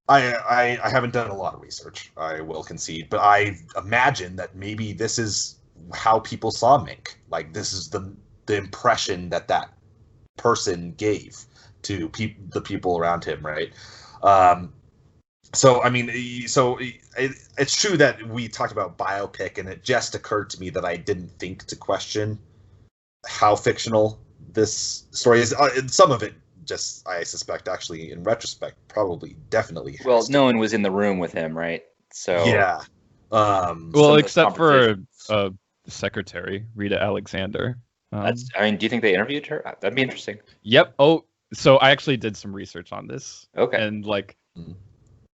I haven't done a lot of research, I will concede, but I imagine that maybe this is how people saw Mank. Like, this is the impression that person gave to the people around him, right? So I mean, it's true that we talked about biopic, and it just occurred to me that I didn't think to question how fictional this story is. Some of it, just I suspect, actually, in retrospect, probably, definitely. Well, no one was in the room with him, right? So yeah. Well, except for the secretary, Rita Alexander. I mean, do you think they interviewed her? That'd be interesting. Yep. Oh, so I actually did some research on this. Okay. And like,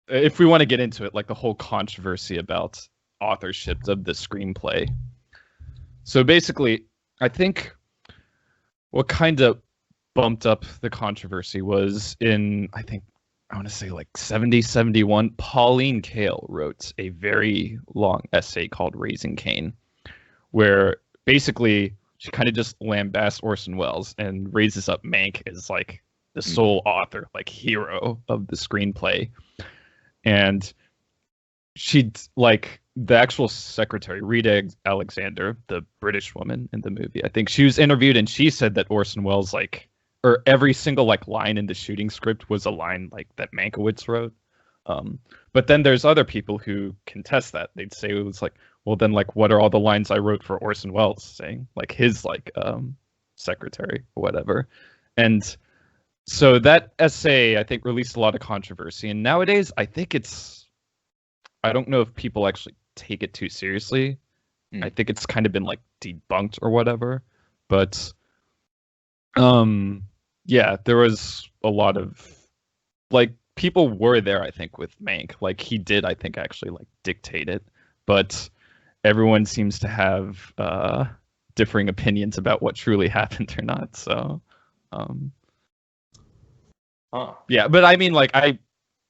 if we want to get into it, like the whole controversy about authorship of the screenplay. So basically, I think what kind of bumped up the controversy was I want to say like 71, Pauline Kael wrote a very long essay called Raising Cain, where basically she kind of just lambasts Orson Welles and raises up Mank as like the sole author, like hero of the screenplay. And she, like, the actual secretary, Rita Alexander, the British woman in the movie, I think she was interviewed and she said that Orson Welles, like, or every single like line in the shooting script was a line like that Mankiewicz wrote. But then there's other people who contest that. They'd say it was like, well, then like, what are all the lines I wrote for Orson Welles saying, like his like secretary or whatever. And so that essay, I think, released a lot of controversy. And nowadays, I think I don't know if people actually take it too seriously. I think it's kind of been like debunked or whatever. But yeah, there was a lot of like people were there, I think, with Mank. Like he did, I think, actually like dictate it. But everyone seems to have differing opinions about what truly happened or not. So yeah, but I mean, like, I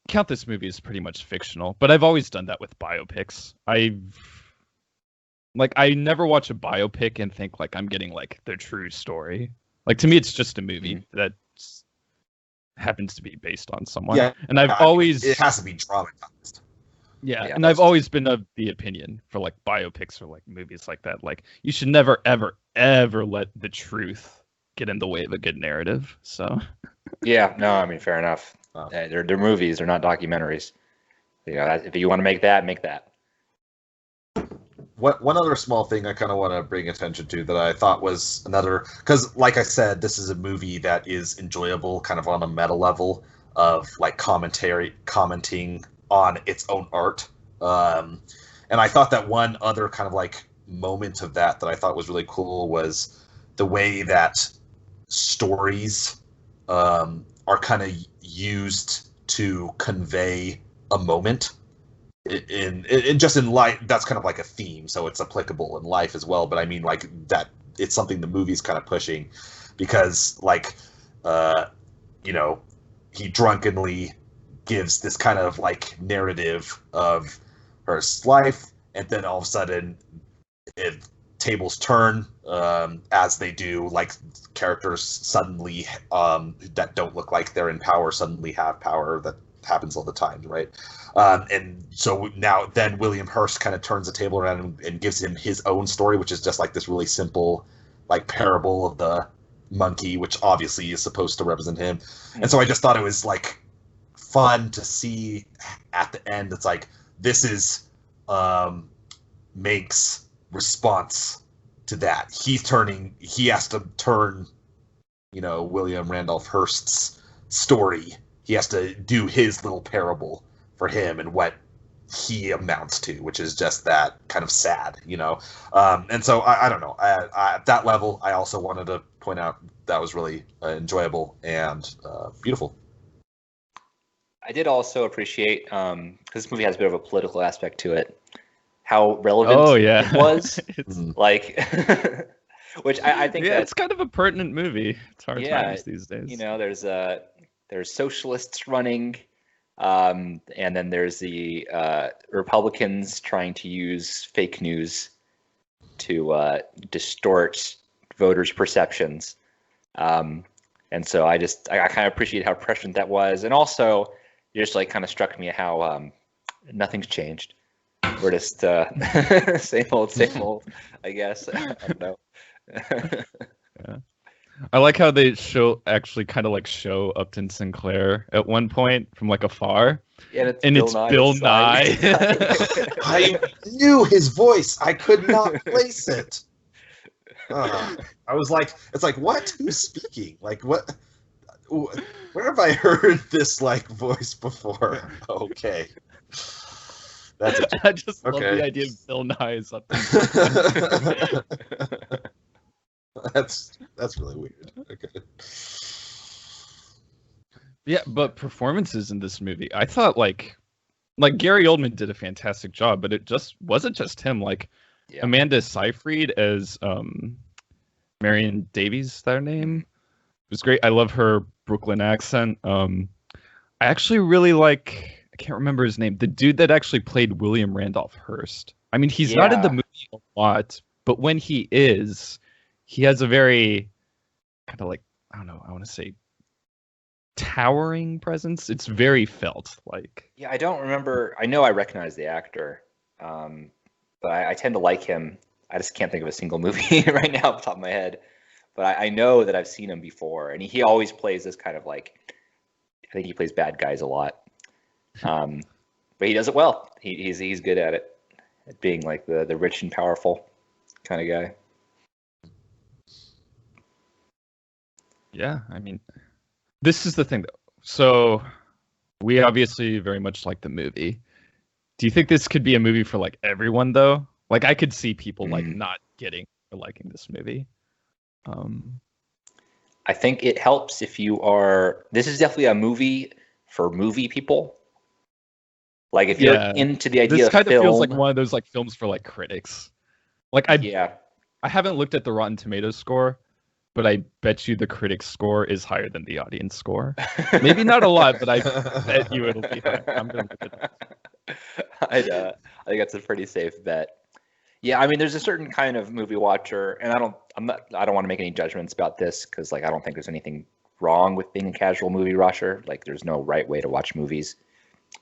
count this movie as pretty much fictional, but I've always done that with biopics. I never watch a biopic and think like I'm getting like the true story. Like, to me, it's just a movie that happens to be based on someone. Yeah, and I've always it has to be dramatized. Yeah, and I've always been of the opinion for like biopics or like movies like that, like you should never ever let the truth get in the way of a good narrative. So yeah, no, I mean, fair enough. They're movies, they're not documentaries. If you want to make that, make that. One other small thing I kind of want to bring attention to that I thought was another, because like I said, this is a movie that is enjoyable kind of on a meta level of like commenting on its own art. And I thought that one other kind of like moment of that I thought was really cool was the way that stories are kind of used to convey a moment. In just in life, that's kind of like a theme, so it's applicable in life as well. But I mean, like, that it's something the movie's kind of pushing, because like he drunkenly gives this kind of like narrative of her life, and then all of a sudden tables turn, as they do. Like, characters suddenly that don't look like they're in power suddenly have power. That happens all the time, right? And so now then William Hurst kind of turns the table around and gives him his own story, which is just like this really simple like parable of the monkey, which obviously is supposed to represent him. And so I just thought it was like fun to see at the end. It's like, this is Mank's response to that. He has to turn, William Randolph Hearst's story. He has to do his little parable for him and what he amounts to, which is just that kind of sad, And so I don't know. At that level, I also wanted to point out that was really enjoyable and beautiful. I did also appreciate, because this movie has a bit of a political aspect to it, how relevant it was. Like, which I think it's kind of a pertinent movie. It's hard times these days. There's socialists running And then there's the Republicans trying to use fake news to distort voters' perceptions. And so I kind of appreciate how prescient that was. And also, it just like kind of struck me how nothing's changed. We're just same old, I guess. I don't know. Yeah. I like how they actually kind of like show Upton Sinclair at one point from like afar. Yeah, and it's Bill Nye. I knew his voice. I could not place it. I was like, it's like, what? Who's speaking? Like, what? Where have I heard this like voice before? Okay. I just love the idea of Bill Nye as Upton. That's really weird. Okay. Yeah, but performances in this movie, I thought like Gary Oldman did a fantastic job, but it just wasn't just him. Like Amanda Seyfried as Marion Davies, is that her name? It was great. I love her Brooklyn accent. I actually really like, I can't remember his name, the dude that actually played William Randolph Hearst. I mean, he's not in the movie a lot, but when he is, he has a very kind of like, I don't know, I want to say towering presence. It's very felt like. Yeah, I don't remember. I know I recognize the actor, but I tend to like him. I just can't think of a single movie right now off the top of my head. But I know that I've seen him before, and he always plays this kind of like, I think he plays bad guys a lot. But he does it well. He's good at it, at being like the rich and powerful kind of guy. Yeah, I mean, this is the thing though. So we obviously very much like the movie. Do you think this could be a movie for like everyone though? Like I could see people like not getting or liking this movie. I think it helps if you are. This is definitely a movie for movie people. Like if you're into the idea this of kind film, of feels like one of those like films for like critics. Like I haven't looked at the Rotten Tomatoes score, but I bet you the critics score is higher than the audience score. Maybe not a lot, but I bet you it'll be higher. I'm gonna look it up. I think that's a pretty safe bet. Yeah, I mean, there's a certain kind of movie watcher, and I don't want to make any judgments about this because, like, I don't think there's anything wrong with being a casual movie watcher. Like, there's no right way to watch movies.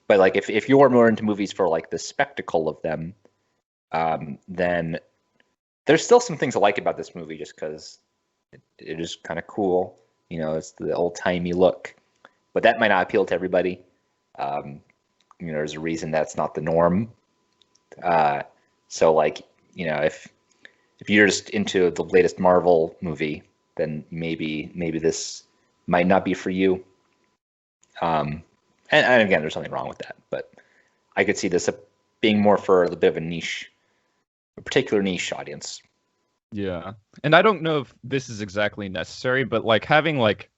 But like, if you're more into movies for like the spectacle of them, then there's still some things I like about this movie just because it is kind of cool. You know, it's the old timey look, but that might not appeal to everybody. You know, there's a reason that's not the norm. So like, you know, if you're just into the latest Marvel movie, then maybe this might not be for you. And again, there's nothing wrong with that, but I could see this being more for a bit of a particular niche audience. Yeah, and I don't know if this is exactly necessary, but like having like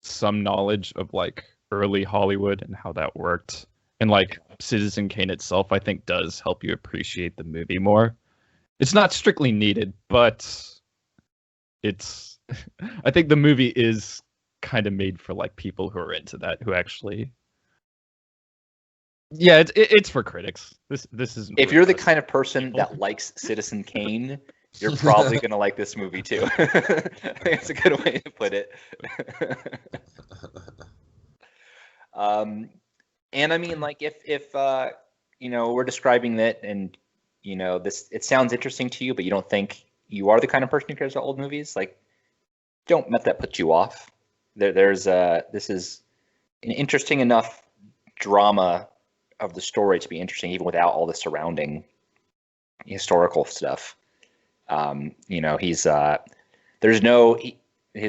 some knowledge of like early Hollywood and how that worked, and like Citizen Kane itself, I think does help you appreciate the movie more. It's not strictly needed, but it's I think the movie is kind of made for like people who are into that, who actually it's for critics. This is if you're the kind of person that likes Citizen Kane, you're probably gonna like this movie too. I think it's a good way to put it. And I mean, like, if you know, we're describing it, and you know, it sounds interesting to you, but you don't think you are the kind of person who cares about old movies, like, don't let that put you off. This is an interesting enough drama of the story to be interesting, even without all the surrounding historical stuff. You know, his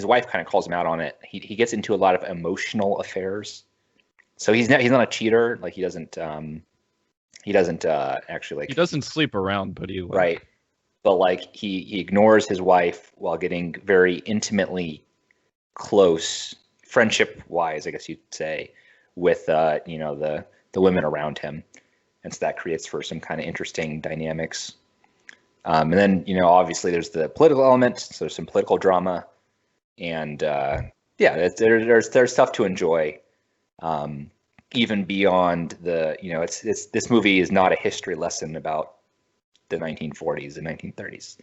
wife kind of calls him out on it. He gets into a lot of emotional affairs. So he's not a cheater. Like he doesn't actually like. He doesn't sleep around, but he like, right. But like he ignores his wife while getting very intimately close, friendship wise, I guess you'd say, with you know, the women around him, and so that creates for some kind of interesting dynamics. And then, you know, obviously there's the political element, so there's some political drama, and yeah, there's stuff to enjoy. even beyond the, it's this movie is not a history lesson about the 1940s and 1930s.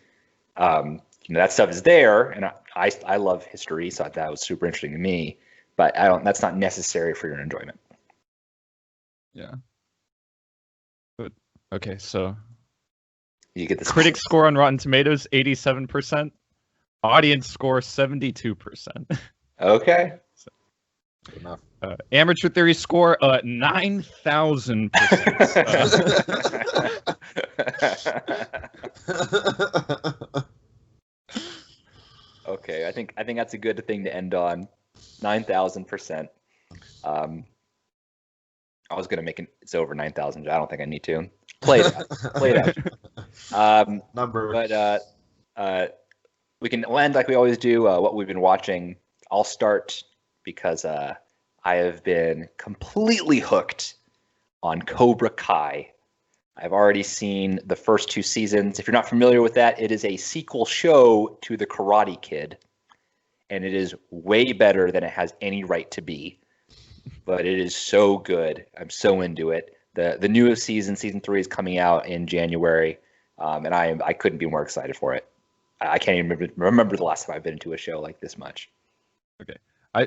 That stuff is there, and I love history, so that was super interesting to me. But that's not necessary for your enjoyment. Yeah. But okay, so you get the critic score on Rotten Tomatoes 87%, audience score 72%. Okay. Good enough. Amateur theory score 9,000%. Okay, I think that's a good thing to end on. 9,000%. I was gonna make it's over 9,000. I don't think I need to play it out. Number. But we can end like we always do. What we've been watching. I'll start because I have been completely hooked on Cobra Kai. I've already seen the first 2 seasons. If you're not familiar with that, it is a sequel show to The Karate Kid, and it is way better than it has any right to be. But it is so good. I'm so into it. The newest season 3, is coming out in January, and I couldn't be more excited for it. I can't even remember the last time I've been into a show like this much. Okay,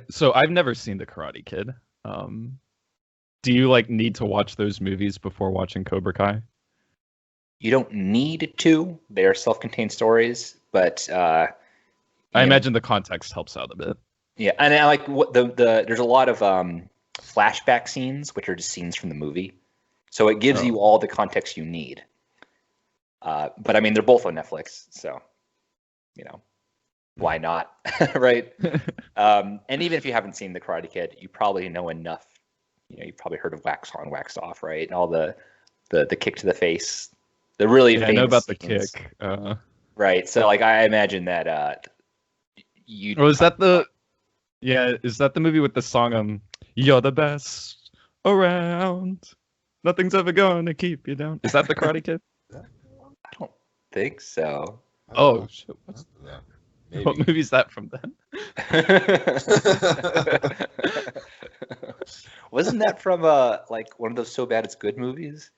so I've never seen The Karate Kid. Do you need to watch those movies before watching Cobra Kai? You don't need to. They are self-contained stories, but I imagine the context helps out a bit. Yeah, and I like what there's a lot of flashback scenes, which are just scenes from the movie, so it gives you all the context you need. But I mean, they're both on Netflix, so why not, right? And even if you haven't seen The Karate Kid, you probably know enough. You've probably heard of wax on, wax off, right? And all the kick to the face, the really famous I know about scenes. The kick. Right. So I imagine that you. Is that the movie with the song "You're the best around, nothing's ever gonna keep you down"? Is that The Karate Kid? I don't think so. Oh shit! Maybe. What movie is that from then? Wasn't that from one of those So Bad It's Good movies?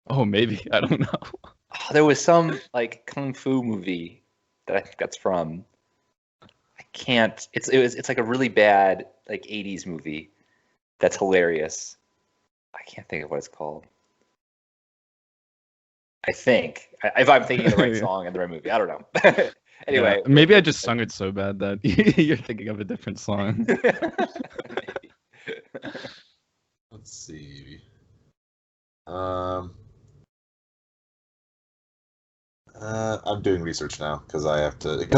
Oh, maybe. I don't know. Oh, there was some kung fu movie that I think that's from. I can't. It's like a really bad 80s movie that's hilarious. I can't think of what it's called. I think if I'm thinking of the right song and the right movie, I don't know. Anyway, yeah, maybe I just sung it so bad that you're thinking of a different song. Let's see. I'm doing research now because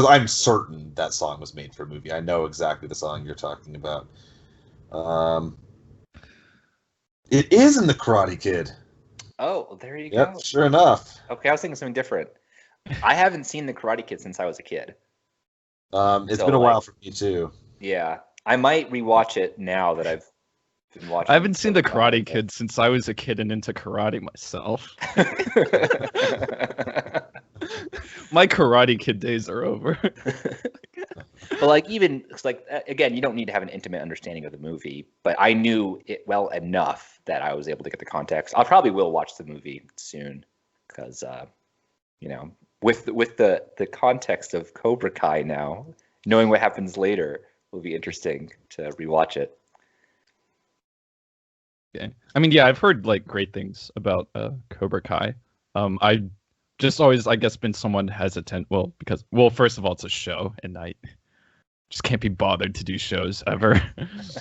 I'm certain that song was made for a movie. I know exactly the song you're talking about. It is in The Karate Kid. Oh, well, there you Yep, go. sure enough. Okay, I was thinking something different. I haven't seen The Karate Kid since I was a kid. It's been a while for me too. Yeah, I might rewatch it now that I've been watching. I haven't seen The Karate Kid since I was a kid and into karate myself. My Karate Kid days are over. But even again, you don't need to have an intimate understanding of the movie, but I knew it well enough that I was able to get the context. I probably will watch the movie soon because with the context of Cobra Kai now, knowing what happens later will be interesting to rewatch it. Okay. I mean, yeah, I've heard great things about Cobra Kai. I just always, I guess, been someone hesitant. Because first of all, it's a show, and I just can't be bothered to do shows ever.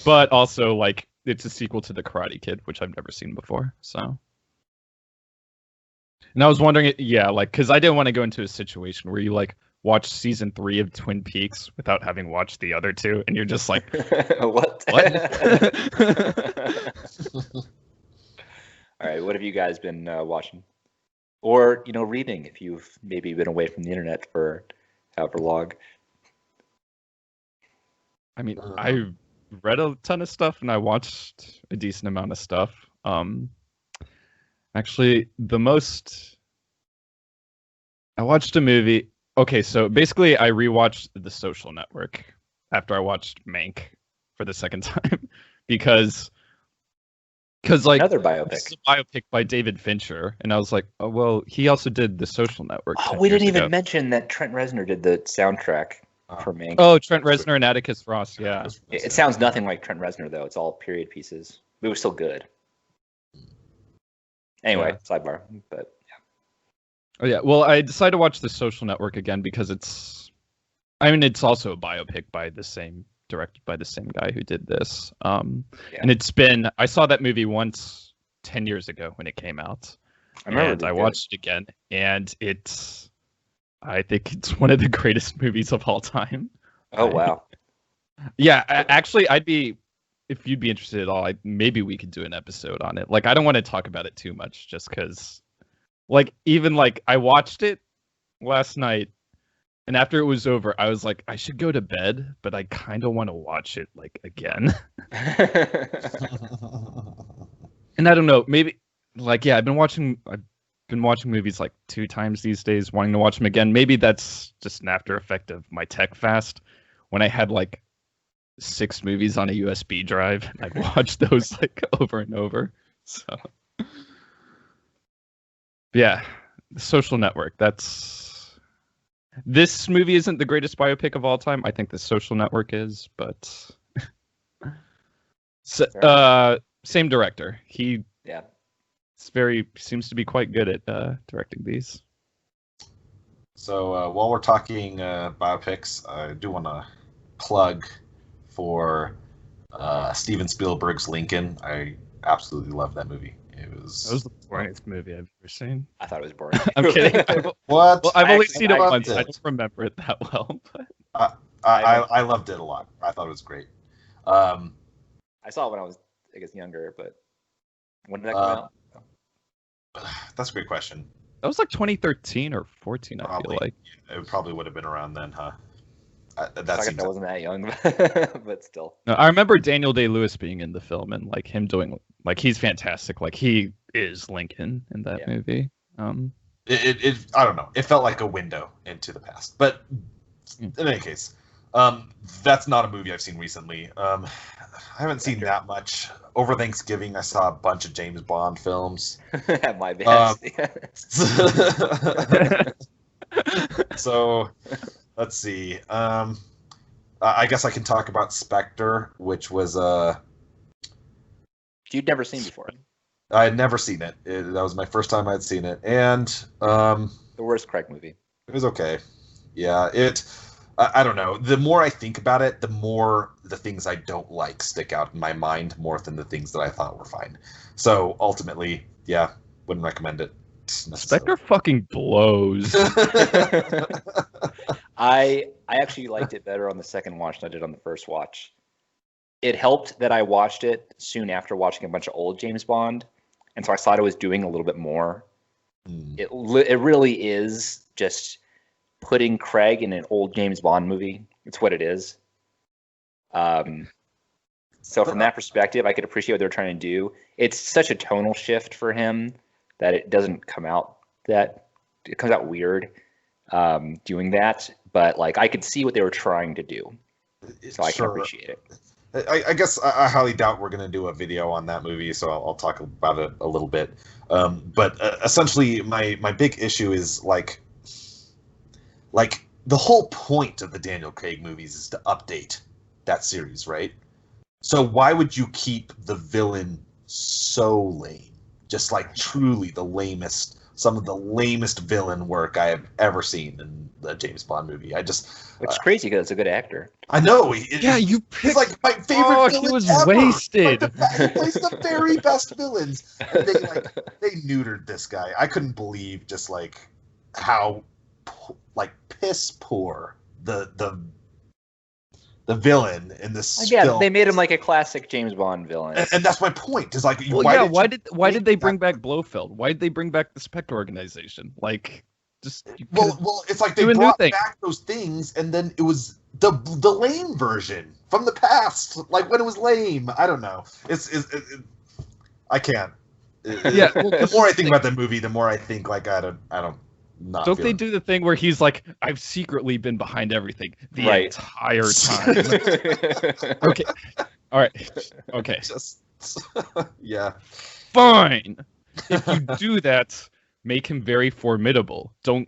But also, it's a sequel to The Karate Kid, which I've never seen before. So, and I was wondering, because I didn't want to go into a situation where you watch season 3 of Twin Peaks without having watched the other 2, and you're just like, what? What? All right, what have you guys been watching? Or, reading if you've maybe been away from the internet for however long. I mean, I read a ton of stuff and I watched a decent amount of stuff. Actually, I watched a movie. Okay, so basically I rewatched The Social Network after I watched Mank for the second time because Because like Another this is biopic. a biopic by David Fincher, and I was like, oh well, he also did The Social Network. Oh, 10 we years didn't even ago. mention that Trent Reznor did the soundtrack for Mank. Oh, Trent Reznor and Atticus Ross. Yeah. It sounds nothing like Trent Reznor though. It's all period pieces. But it was still good. Anyway, sidebar. But Oh yeah. Well, I decided to watch The Social Network again because it's also a biopic by directed by the same guy who did this. And I saw that movie once 10 years ago when it came out. I remember And I watched it again, and I think it's one of the greatest movies of all time. Oh wow. Yeah, actually, if you'd be interested at all, maybe we could do an episode on it. Like, I don't want to talk about it too much, just because, like, even like I watched it last night, and after it was over, I was like, I should go to bed, but I kind of want to watch it like again. And I don't know, maybe like I've been watching movies like 2 times these days, wanting to watch them again. Maybe that's just an after effect of my tech fast. When I had like 6 movies on a USB drive, I'd watch those like over and over. So yeah, The Social Network. This movie isn't the greatest biopic of all time. I think The Social Network is, but same director. He seems to be quite good at directing these. So while we're talking biopics, I do want to plug for Steven Spielberg's Lincoln. I absolutely love that movie. That was the boringest movie I've ever seen. I thought it was boring. I'm kidding. What? Well, I've only seen it loved once. it. I don't remember it that well. But I loved it a lot. I thought it was great. I saw it when I was, I guess, younger, but when did that come out? That's a great question. That was like 2013 or 14, Probably. I feel like. It probably would have been around then, huh? I wasn't that young, but still. No, I remember Daniel Day-Lewis being in the film and like him doing like he's fantastic. Like he is Lincoln in that movie. It I don't know. It felt like a window into the past. But in any case, that's not a movie I've seen recently. I haven't seen that much. Over Thanksgiving, I saw a bunch of James Bond films. At my best. So let's see. I guess I can talk about Spectre, which was you'd never seen before. I had never seen it. That was my first time I'd seen it, and the worst Craig movie. It was okay. Yeah, I don't know. The more I think about it, the more the things I don't like stick out in my mind more than the things that I thought were fine. So ultimately, yeah, wouldn't recommend it. Spectre fucking blows. I actually liked it better on the second watch than I did on the first watch. It helped that I watched it soon after watching a bunch of old James Bond, and so I thought it was doing a little bit more. It really is just putting Craig in an old James Bond movie. It's what it is. So from that perspective, I could appreciate what they're trying to do. It's such a tonal shift for him that it doesn't come out it comes out weird doing that. But like I could see what they were trying to do, so I can appreciate it. I guess I highly doubt we're going to do a video on that movie, so I'll talk about it a little bit. But essentially, my big issue is like the whole point of the Daniel Craig movies is to update that series, right? So why would you keep the villain so lame? Just like truly some of the lamest villain work I have ever seen in a James Bond movie. Which is crazy because it's a good actor. I know. He's like my favorite villain he was ever. wasted. He plays the very best villains. And they neutered this guy. I couldn't believe just like how like piss poor the villain in this Again, film. they made him like a classic James Bond villain. And that's my point. Is like why did they bring back Blofeld? Why did they bring back the Spectre organization? Like well, it's like they brought back those things, and then it was the lame version from the past, like when it was lame. I don't know. I can't. The more I think about the movie, the more I think like I don't. Don't they do the thing where he's like, I've secretly been behind everything the entire time? Okay. All right. Okay. Yeah. Fine. If you do that, make him very formidable. Don't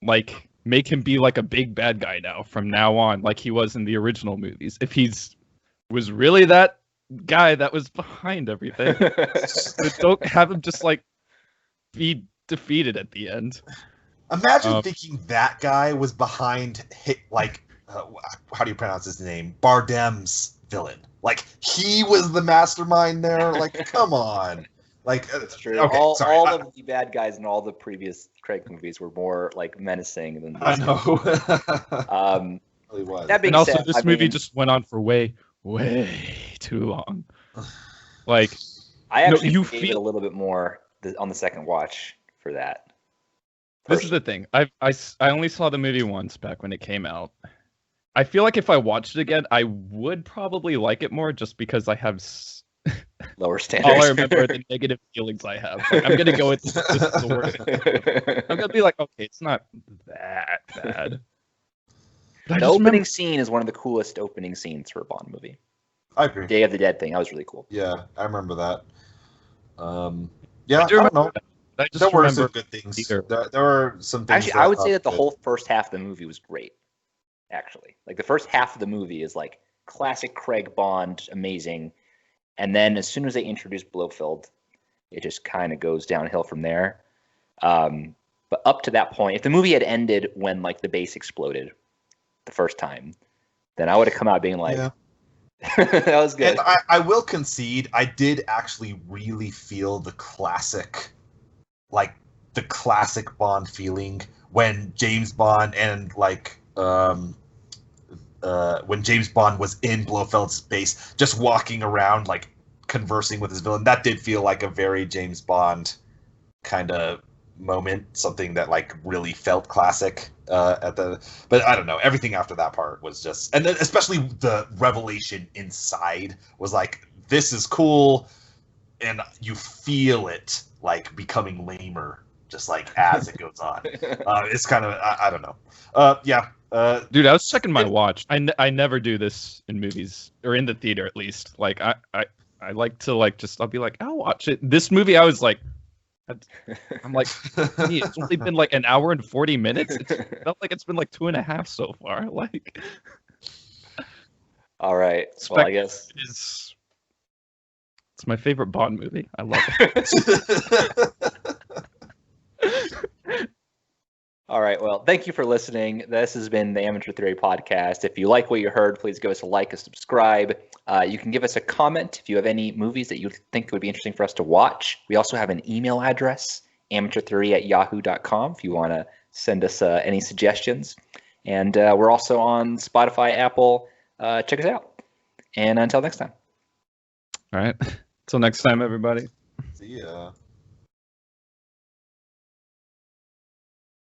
like make him be like a big bad guy now from now on, like he was in the original movies. If was really that guy that was behind everything, but don't have him just like be defeated at the end. Imagine thinking that guy was behind how do you pronounce his name? Bardem's villain. Like he was the mastermind there. Like, come on. Like That's true. Okay, all sorry. of the bad guys in all the previous Craig movies were more like menacing than this. I know. Really was. And also, this movie just went on for way too long. Like, I actually you gave feel it a little bit more on the second watch for that. This is the thing. I only saw the movie once back when it came out. I feel like if I watched it again, I would probably like it more just because I have lower standards. All I remember are the negative feelings I have. Like, I'm gonna go with this is the worst. I'm gonna be like, okay, it's not that bad. The opening scene is one of the coolest opening scenes for a Bond movie. I agree. Day of the Dead thing. That was really cool. Yeah, I remember that. I don't know. There were some good things. There were some things. Actually, I would say that the whole first half of the movie was great. Actually, like the first half of the movie is like classic Craig Bond, amazing. And then as soon as they introduce Blofeld, it just kind of goes downhill from there. But up to that point, if the movie had ended when like the base exploded the first time, then I would have come out being like, that was good. And I will concede, I did actually really feel the classic Bond feeling when James Bond and when James Bond was in Blofeld's base, just walking around, like conversing with his villain. That did feel like a very James Bond kind of moment, something that like really felt classic but I don't know, everything after that part was just, and then especially the revelation inside was like, this is cool, and you feel it like becoming lamer just like as it goes on. It's kind of I don't know. Dude, I was checking my watch. I never do this in movies, or in the theater at least. Like I like to like just I'll be like, I'll watch it. This movie, I was like, I'm like, it's only been like an hour and 40 minutes. It felt like it's been like 2.5 so far. Like, all right. Well, I guess it's my favorite Bond movie. I love it. All right. Well, thank you for listening. This has been the Amateur Theory Podcast. If you like what you heard, please give us a like, a subscribe. You can give us a comment if you have any movies that you think would be interesting for us to watch. We also have an email address, amateurtheory@yahoo.com, if you want to send us any suggestions. And we're also on Spotify, Apple. Check us out. And until next time. All right. Until next time, everybody. See ya.